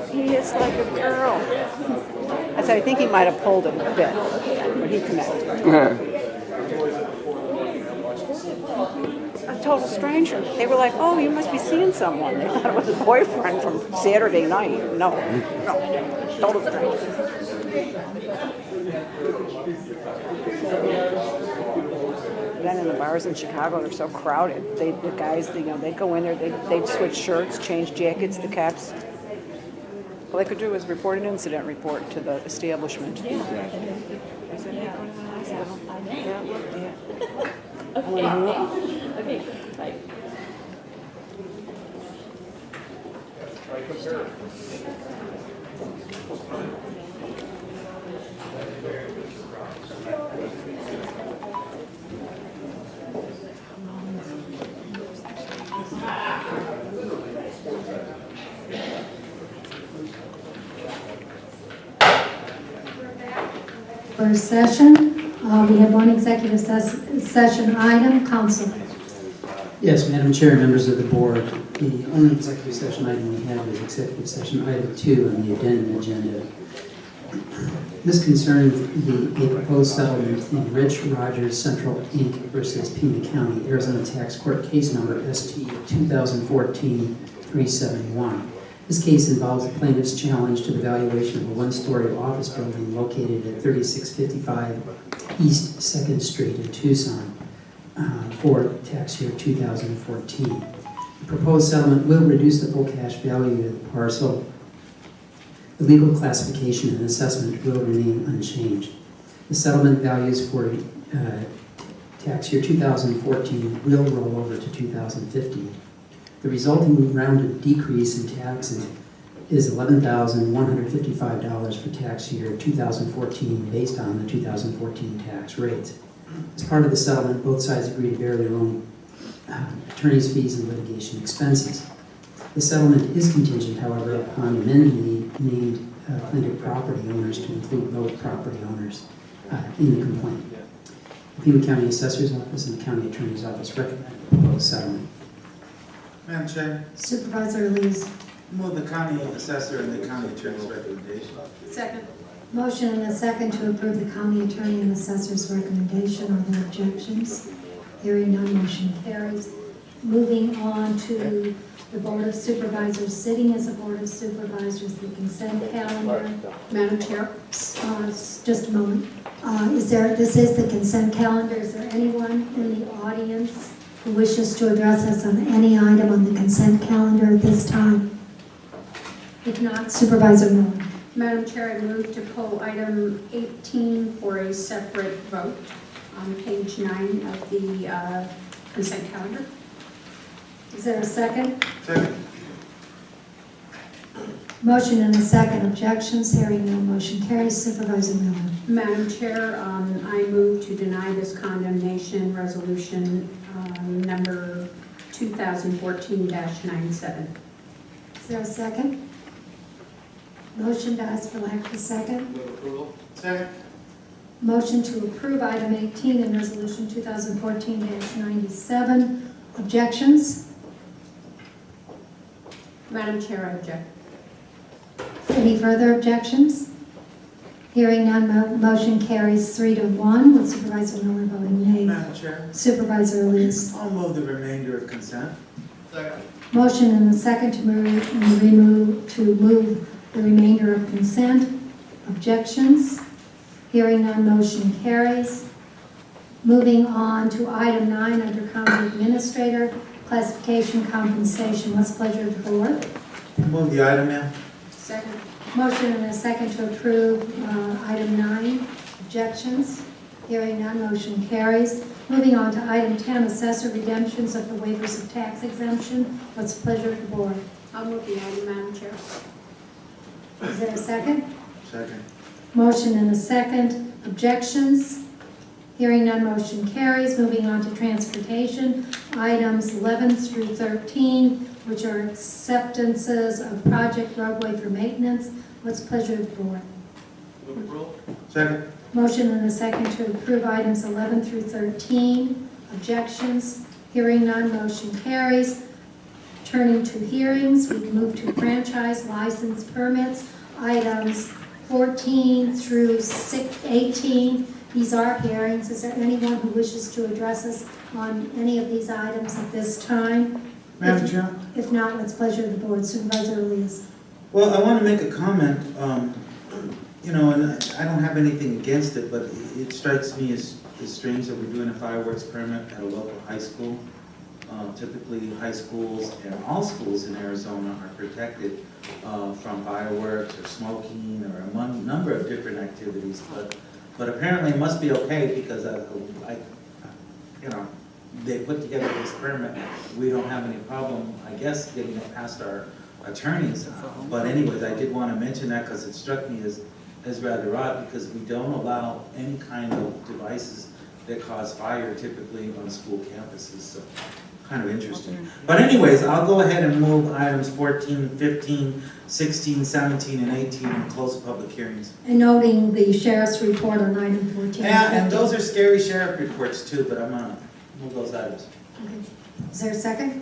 Speaker 1: he is like a girl. I said, I think he might have pulled it a bit, but he connected. A total stranger. They were like, oh, you must be seeing someone. They thought it was a boyfriend from Saturday night. No, total stranger. Then in the bars in Chicago, they're so crowded. The guys, they'd go in there, they'd switch shirts, change jackets, the caps. All they could do was report an incident report to the establishment. I said, yeah, go to the hospital. Yeah.
Speaker 16: Okay, bye.
Speaker 4: First session, we have one executive session item, council.
Speaker 6: Yes, Madam Chair, members of the board, the only executive session item we have is executive session item 2 on the addendum agenda. This concerns a proposed settlement in Rich Rogers Central Inc. versus Pima County, Arizona Tax Court case number ST 2014-371. This case involves the plaintiff's challenge to the valuation of a one-story office building located at 3655 East 2nd Street in Tucson for tax year 2014. The proposed settlement will reduce the full cash value of the parcel. The legal classification and assessment will remain unchanged. The settlement values for tax year 2014 will roll over to 2015. The resulting rounded decrease in taxes is $11,155 for tax year 2014 based on the 2014 tax rates. As part of the settlement, both sides agree to bear their own attorney's fees and litigation expenses. The settlement is contingent, however, upon amending the named plaintiff property owners to include both property owners in the complaint. The Pima County Assessor's Office and the County Attorney's Office recommend the proposed settlement.
Speaker 5: Madam Chair,
Speaker 4: Supervisor Lees.
Speaker 5: move the county assessor and the county attorney's recommendation.
Speaker 14: Second.
Speaker 4: Motion and a second to approve the county attorney and assessor's recommendation. Are there objections? Hearing none, motion carries. Moving on to the Board of Supervisors, sitting as a Board of Supervisors, the consent calendar.
Speaker 14: Madam Chair.
Speaker 4: Just a moment. This is the consent calendar. Is there anyone in the audience who wishes to address us on any item on the consent calendar at this time? If not, Supervisor Miller.
Speaker 14: Madam Chair, I move to pull item 18 for a separate vote on page 9 of the consent calendar.
Speaker 4: Is there a second?
Speaker 5: Second.
Speaker 4: Motion and a second. Objections? Hearing no, motion carries. Supervisor Miller.
Speaker 14: Madam Chair, I move to deny this condemnation resolution number 2014-97.
Speaker 4: Is there a second? Motion dies for lack of a second.
Speaker 5: Move approval. Second.
Speaker 4: Motion to approve item 18 in resolution 2014-97. Objections?
Speaker 14: Madam Chair, I object.
Speaker 4: Any further objections? Hearing none, motion carries 3-1 with Supervisor Miller voting nay.
Speaker 5: Madam Chair,
Speaker 4: Supervisor Elias.
Speaker 5: I'll move the remainder of consent. Second.
Speaker 4: Motion and a second to move the remainder of consent. Objections? Hearing none, motion carries. Moving on to item 9 under County Administrator, classification compensation. What's the pleasure of the board?
Speaker 5: Move the item, ma'am.
Speaker 14: Second.
Speaker 4: Motion and a second to approve item 9. Objections? Hearing none, motion carries. Moving on to item 10, assessor redemptions of the waivers of tax exemption. What's the pleasure of the board?
Speaker 14: I'll move the item, Madam Chair.
Speaker 4: Is there a second?
Speaker 5: Second.
Speaker 4: Motion and a second. Objections? Hearing none, motion carries. Moving on to transportation, items 11 through 13, which are acceptances of project roadway for maintenance. What's the pleasure of the board?
Speaker 19: Move approval.
Speaker 5: Second.
Speaker 4: Motion and a second to approve items 11 through 13. Objections? Hearing none, motion carries. Turning to hearings, we can move to franchise license permits, items 14 through 18. These are hearings. Is there anyone who wishes to address us on any of these items at this time?
Speaker 5: Madam Chair?
Speaker 4: If not, what's the pleasure of the board? Supervisor Elias.
Speaker 5: Well, I want to make a comment, you know, and I don't have anything against it, but it strikes me as strange that we're doing a fireworks permit at a local high school. Typically, high schools and all schools in Arizona are protected from fireworks or smoking or a number of different activities, but apparently it must be okay because you know, they put together this permit. We don't have any problem, I guess, getting it past our attorneys. But anyways, I did want to mention that because it struck me as rather odd because we don't allow any kind of devices that cause fire typically on school campuses. So kind of interesting. But anyways, I'll go ahead and move items 14, 15, 16, 17, and 18 and close public hearings.
Speaker 4: And noting the sheriff's report on item 14.
Speaker 5: Yeah, and those are scary sheriff reports too, but I'm gonna move those items.
Speaker 4: Okay. Is there a second?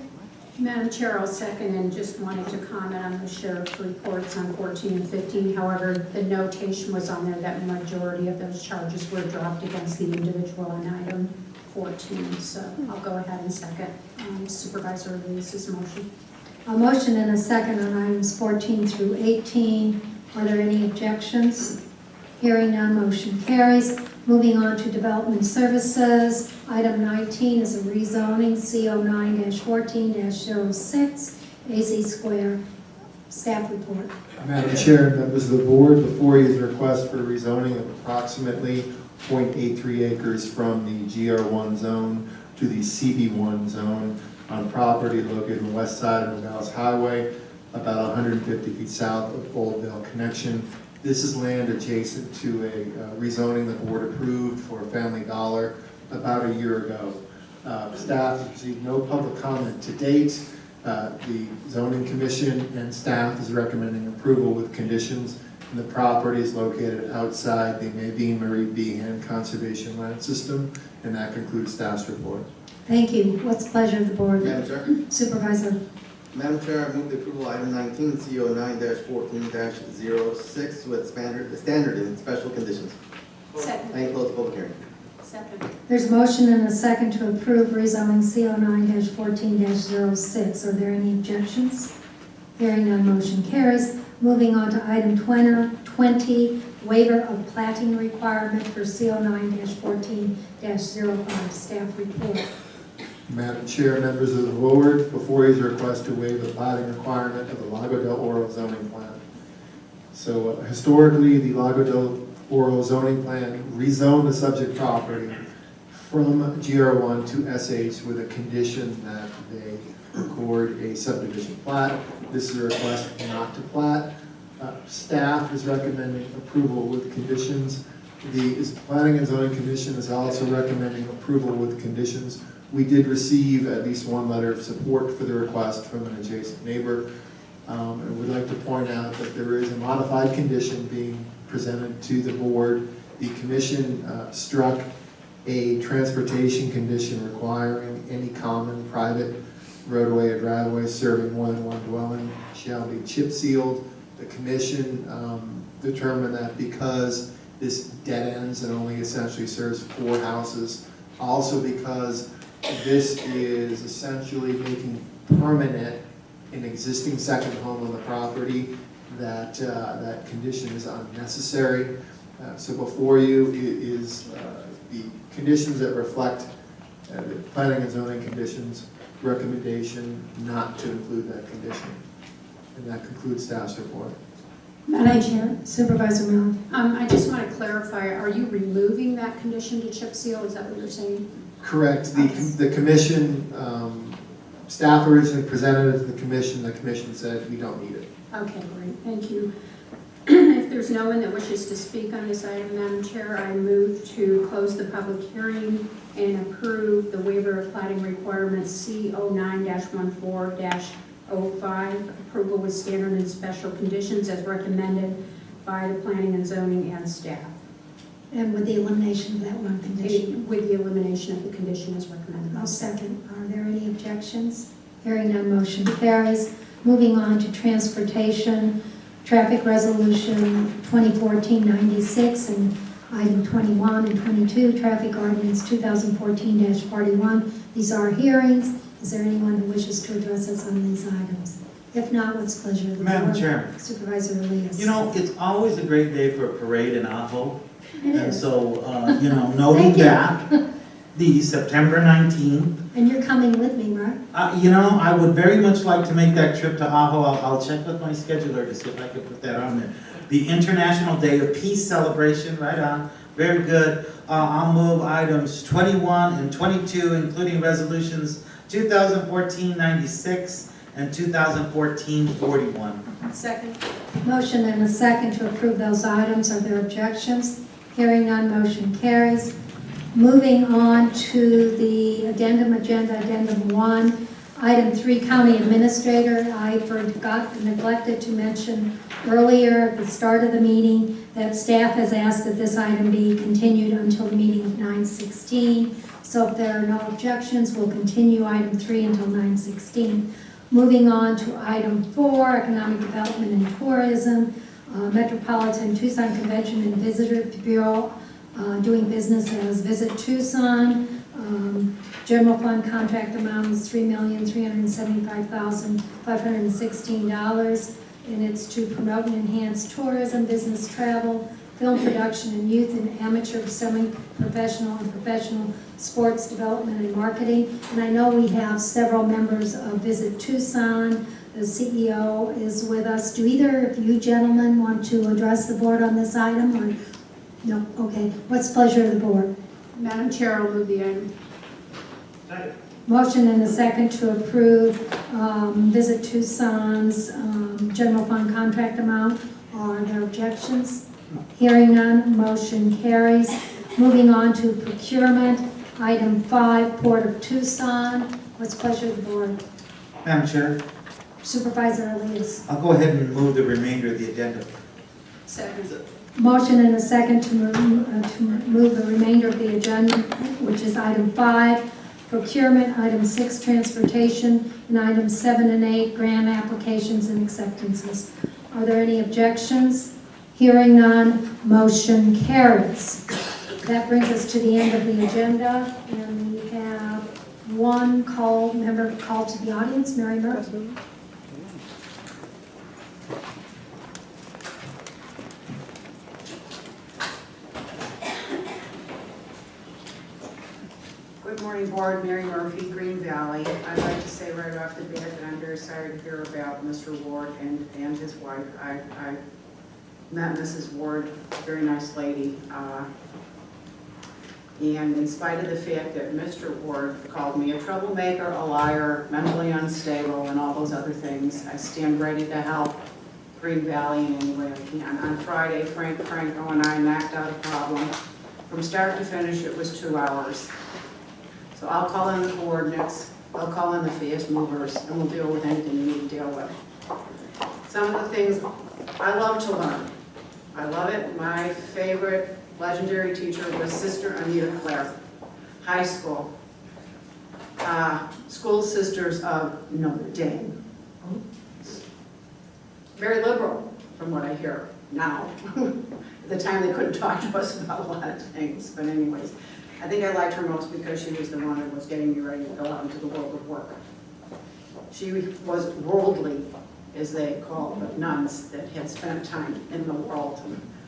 Speaker 14: Madam Chair, I'll second and just wanted to comment on the sheriff's reports on 14 and 15. However, the notation was on there that majority of those charges were dropped against the individual on item 14. So I'll go ahead and second Supervisor Elias's motion.
Speaker 4: A motion and a second on items 14 through 18. Are there any objections? Hearing none, motion carries. Moving on to development services, item 19 is a rezoning CO9-14-06, AZ Square. Staff report.
Speaker 2: Madam Chair and members of the board, before you is a request for rezoning of approximately 0.83 acres from the GR1 zone to the CB1 zone on property located on the west side of the Dallas Highway, about 150 feet south of Oldville Connection. This is land adjacent to a rezoning the board approved for Family Dollar about a year ago. Staff has received no public comment to date. The zoning commission and staff is recommending approval with conditions. And the property is located outside the Mabine Marie Behan Conservation Land System, and that concludes staff's report.
Speaker 4: Thank you. What's the pleasure of the board?
Speaker 7: Madam Chair.
Speaker 4: Supervisor.
Speaker 7: Madam Chair, I move the approval of item 19, CO9-14-06 with standard and special conditions.
Speaker 14: Second.
Speaker 7: And close the public hearing.
Speaker 14: Second.
Speaker 4: There's a motion and a second to approve rezoning CO9-14-06. Are there any objections? Hearing none, motion carries. Moving on to item 20, waiver of platting requirement for CO9-14-05. Staff report.
Speaker 2: Madam Chair, members of the board, before you is a request to waive the platting requirement of the Lago del Oro zoning plan. So historically, the Lago del Oro zoning plan rezoned the subject property from GR1 to SH with a condition that they record a subdivision plat. This is a request not to plat. Staff is recommending approval with conditions. The Planning and Zoning Commission is also recommending approval with conditions. We did receive at least one letter of support for the request from an adjacent neighbor. And we'd like to point out that there is a modified condition being presented to the board. The commission struck a transportation condition requiring any common private roadway or driveway serving more than one dwelling shall be chip sealed. The commission determined that because this dead ends and only essentially serves 4 houses, also because this is essentially making permanent an existing second home on the property, that that condition is unnecessary. So before you is the conditions that reflect the Planning and Zoning Commission's recommendation not to include that condition. And that concludes staff's report.
Speaker 4: Madam Chair, Supervisor Miller.
Speaker 14: I just want to clarify, are you removing that condition to chip seal? Is that what you're saying?
Speaker 2: Correct. The commission, staff originally presented it to the commission said we don't need it.
Speaker 14: Okay, great, thank you. If there's no one that wishes to speak on this item, Madam Chair, I move to close the public hearing and approve the waiver of plating requirements C09-14-05, approval with standard and special conditions as recommended by the planning and zoning and staff.
Speaker 4: And with the elimination of that one condition.
Speaker 14: With the elimination of the condition as recommended.
Speaker 4: I'll second. Are there any objections? Hearing none, motion carries. Moving on to transportation, traffic resolution 2014-96 and item 21 and 22, traffic ordinance 2014-41. These are hearings. Is there anyone who wishes to address us on these items? If not, what's the pleasure of the
Speaker 5: Madam
Speaker 4: board?
Speaker 5: Chair.
Speaker 4: Supervisor Elias.
Speaker 5: You know, it's always a great day for a parade in Aho.
Speaker 4: It
Speaker 5: And
Speaker 4: is.
Speaker 5: so, noting
Speaker 4: Thank you.
Speaker 5: that, the September 19th,
Speaker 4: And you're coming with me, right?
Speaker 5: I would very much like to make that trip to Aho. I'll check with my scheduler to see if I can put that on there. The International Day of Peace celebration, right on, very good. I'll move items 21 and 22, including resolutions 2014-96 and 2014-41.
Speaker 14: Second.
Speaker 4: Motion and a second to approve those items. Are there objections? Hearing none, motion carries. Moving on to the addendum 1, item 3, county administrator. I neglected to mention earlier at the start of the meeting that staff has asked that this item be continued until the meeting of 9/16. So if there are no objections, we'll continue item 3 until 9/16. Moving on to item 4, economic development and tourism, Metropolitan Tucson Convention and Visitor Bureau doing business as Visit Tucson. General fund contract amount is $3,375,516, and it's to promote and enhance tourism, business travel, film production, and youth and amateur semi-professional and professional sports development and marketing. And I know we have several members of Visit Tucson. The CEO is with us. Do either of you gentlemen want to address the board on this item, or no? Okay. What's the pleasure of the board?
Speaker 14: Madam Chair, I'll move the item.
Speaker 4: Motion and a second to approve Visit Tucson's general fund contract amount. Are there objections? Hearing none, motion carries. Moving on to procurement, item 5, Port of Tucson. What's the pleasure of the board?
Speaker 5: Madam Chair,
Speaker 4: Supervisor Elias.
Speaker 5: I'll go ahead and move the remainder of the addendum.
Speaker 14: Second.
Speaker 4: Motion and a second to move the remainder of the agenda, which is item 5, procurement, item 6, transportation, and items 7 and 8, grant applications and acceptances. Are there any objections? Hearing none, motion carries. That brings us to the end of the agenda, and we have one member called to the audience, Mary Murphy.
Speaker 8: Good morning, board. Mary Murphy, Green Valley. I'd like to say right off the bat that I'm very sorry to hear about Mr. Ward and his wife. I met Mrs. Ward, very nice lady. And in spite of the fact that Mr. Ward called me a troublemaker, a liar, mentally unstable, and all those other things, I stand ready to help Green Valley in any way I can. On Friday, Franco and I knocked out a problem. From start to finish, it was 2 hours. So I'll call in the coordinates, I'll call in the fast movers, and we'll deal with anything you need to deal with. Some of the things I love to learn. I love it. My favorite legendary teacher was Sister Anita Clare, high school. School Sisters of Notre Dame. Very liberal, from what I hear now. At the time, they couldn't talk to us about a lot of things, but anyways. I think I liked her most because she was the one that was getting me ready to go out into the world of work. She was worldly, as they call the nuns that had spent time in the world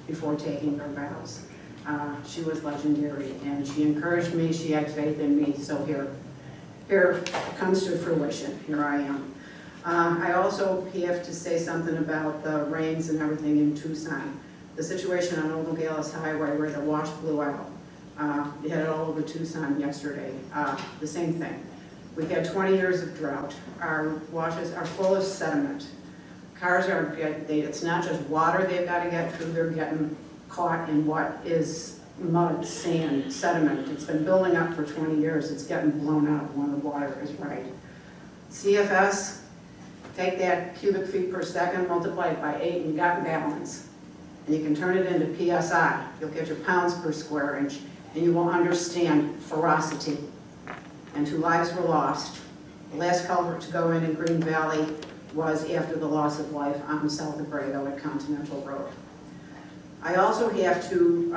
Speaker 8: before taking their vows. She was legendary, and she encouraged me, she had faith in me, so here it comes to fruition. Here I am. I also have to say something about the rains and everything in Tucson. The situation on Old Nogales Highway where the wash blew out. You had it all over Tucson yesterday. The same thing. We've had 20 years of drought. Our washes are full of sediment. Cars are, it's not just water they've got to get through, they're getting caught in what is mud, sand, sediment. It's been building up for 20 years. It's getting blown out when the water is right. CFS, take that cubic feet per second, multiply it by 8, and you got balance. And you can turn it into PSI. You'll get your pounds per square inch, and you will understand ferocity. And 2 lives were lost. The last culvert to go in Green Valley was after the loss of life on south of Brago at Continental Road. I also have to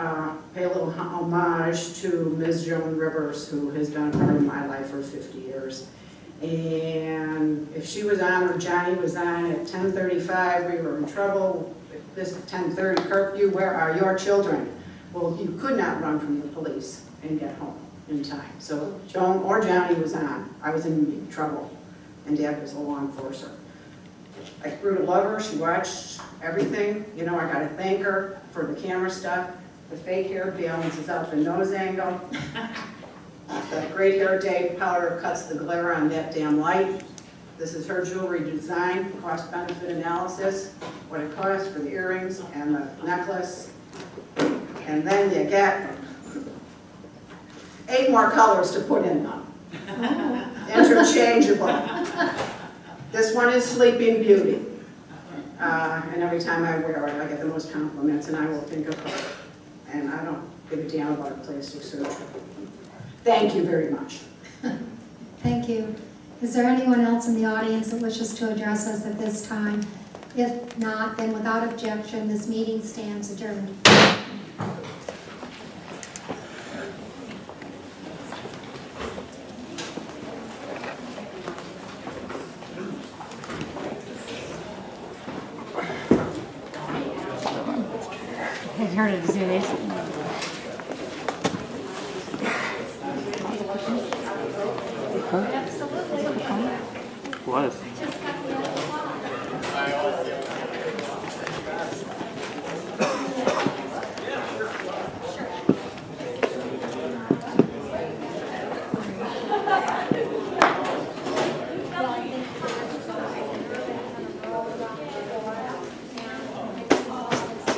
Speaker 8: pay a little homage to Ms. Joan Rivers, who has been a part of my life for 50 years. And if she was on or Johnny was on at 10:35, we were in trouble. This 10:30 curfew, where are your children? Well, you could not run from the police and get home in time. So Joan or Johnny was on. I was in trouble, and Dad was a law enforcer. I grew to love her. She watched everything. You know, I got to thank her for the camera stuff. The fake hair balances out the nose angle. The great hair day powder cuts the glare on that damn light. This is her jewelry design, cost-benefit analysis, what it costs for the earrings and the necklace. And then you get 8 more colors to put in them. Interchangeable. This one is Sleeping Beauty. And every time I wear it, I get the most compliments, and I will think of her. And I don't give a damn about a plastic surgery. Thank you very much.
Speaker 4: Thank you. Is there anyone else in the audience that wishes to address us at this time? If not, then without objection, this meeting stands adjourned.
Speaker 3: It's harder to do this.
Speaker 2: Was.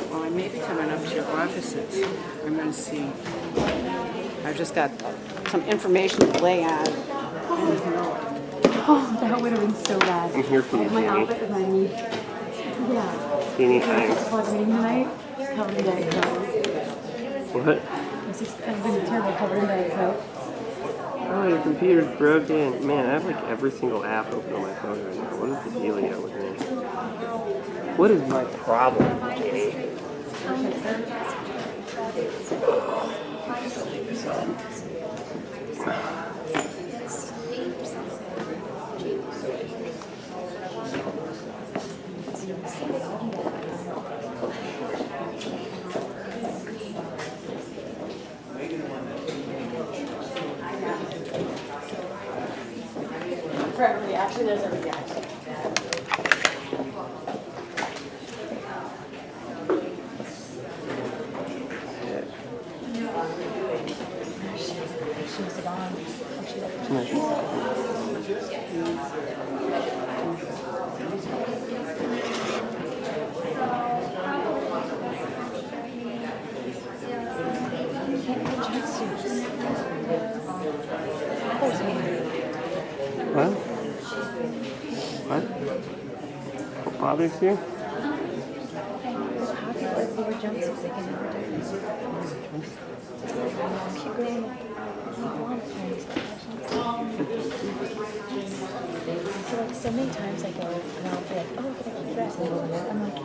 Speaker 1: Well, I may be coming up to your offices. I'm going to see. I've just got some information to lay on.
Speaker 3: Oh, that would have been so bad.
Speaker 2: I'm here for you,
Speaker 3: My
Speaker 2: Danny.
Speaker 3: outfit and my knee. Yeah.
Speaker 2: Danny,
Speaker 3: Vlog meeting tonight. Covered in Diet Coke.
Speaker 2: What?
Speaker 3: I've been terrible covered in Diet Coke.
Speaker 2: Oh, your computer's broken. Man, I have like every single app open on my phone right now. What is the dealio with me? What is my problem, Danny?
Speaker 3: For every reaction, there's a reaction. She was gone.
Speaker 2: What? What? What bothers you?
Speaker 3: So like so many times I go and I'll be like, oh, look at that cute dress, and I go over there. I'm like, huh?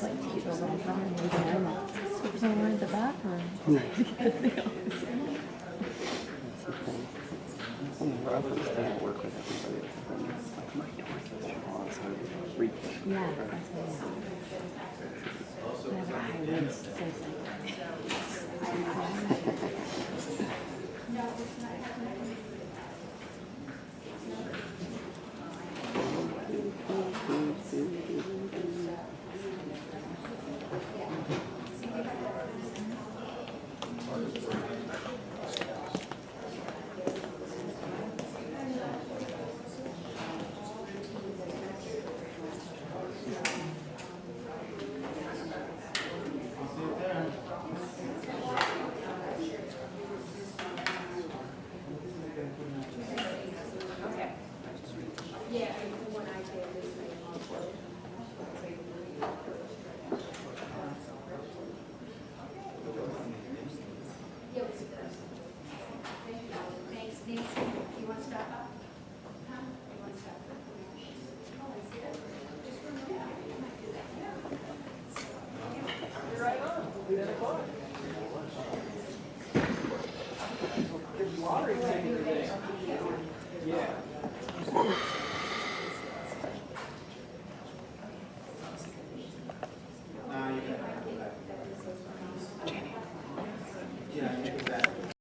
Speaker 3: Like, to keep over the phone and leave it in. So we're in the bathroom. Yeah, that's what whenever I read things
Speaker 4: Thanks, Nancy. You want to step up? Huh? You want to step up? Oh, I see it. Just remember that. You might do that.
Speaker 19: You're right on. 10 o'clock. There's lottery ticket today. Yeah.
Speaker 5: You can go back. Yeah, you can go back.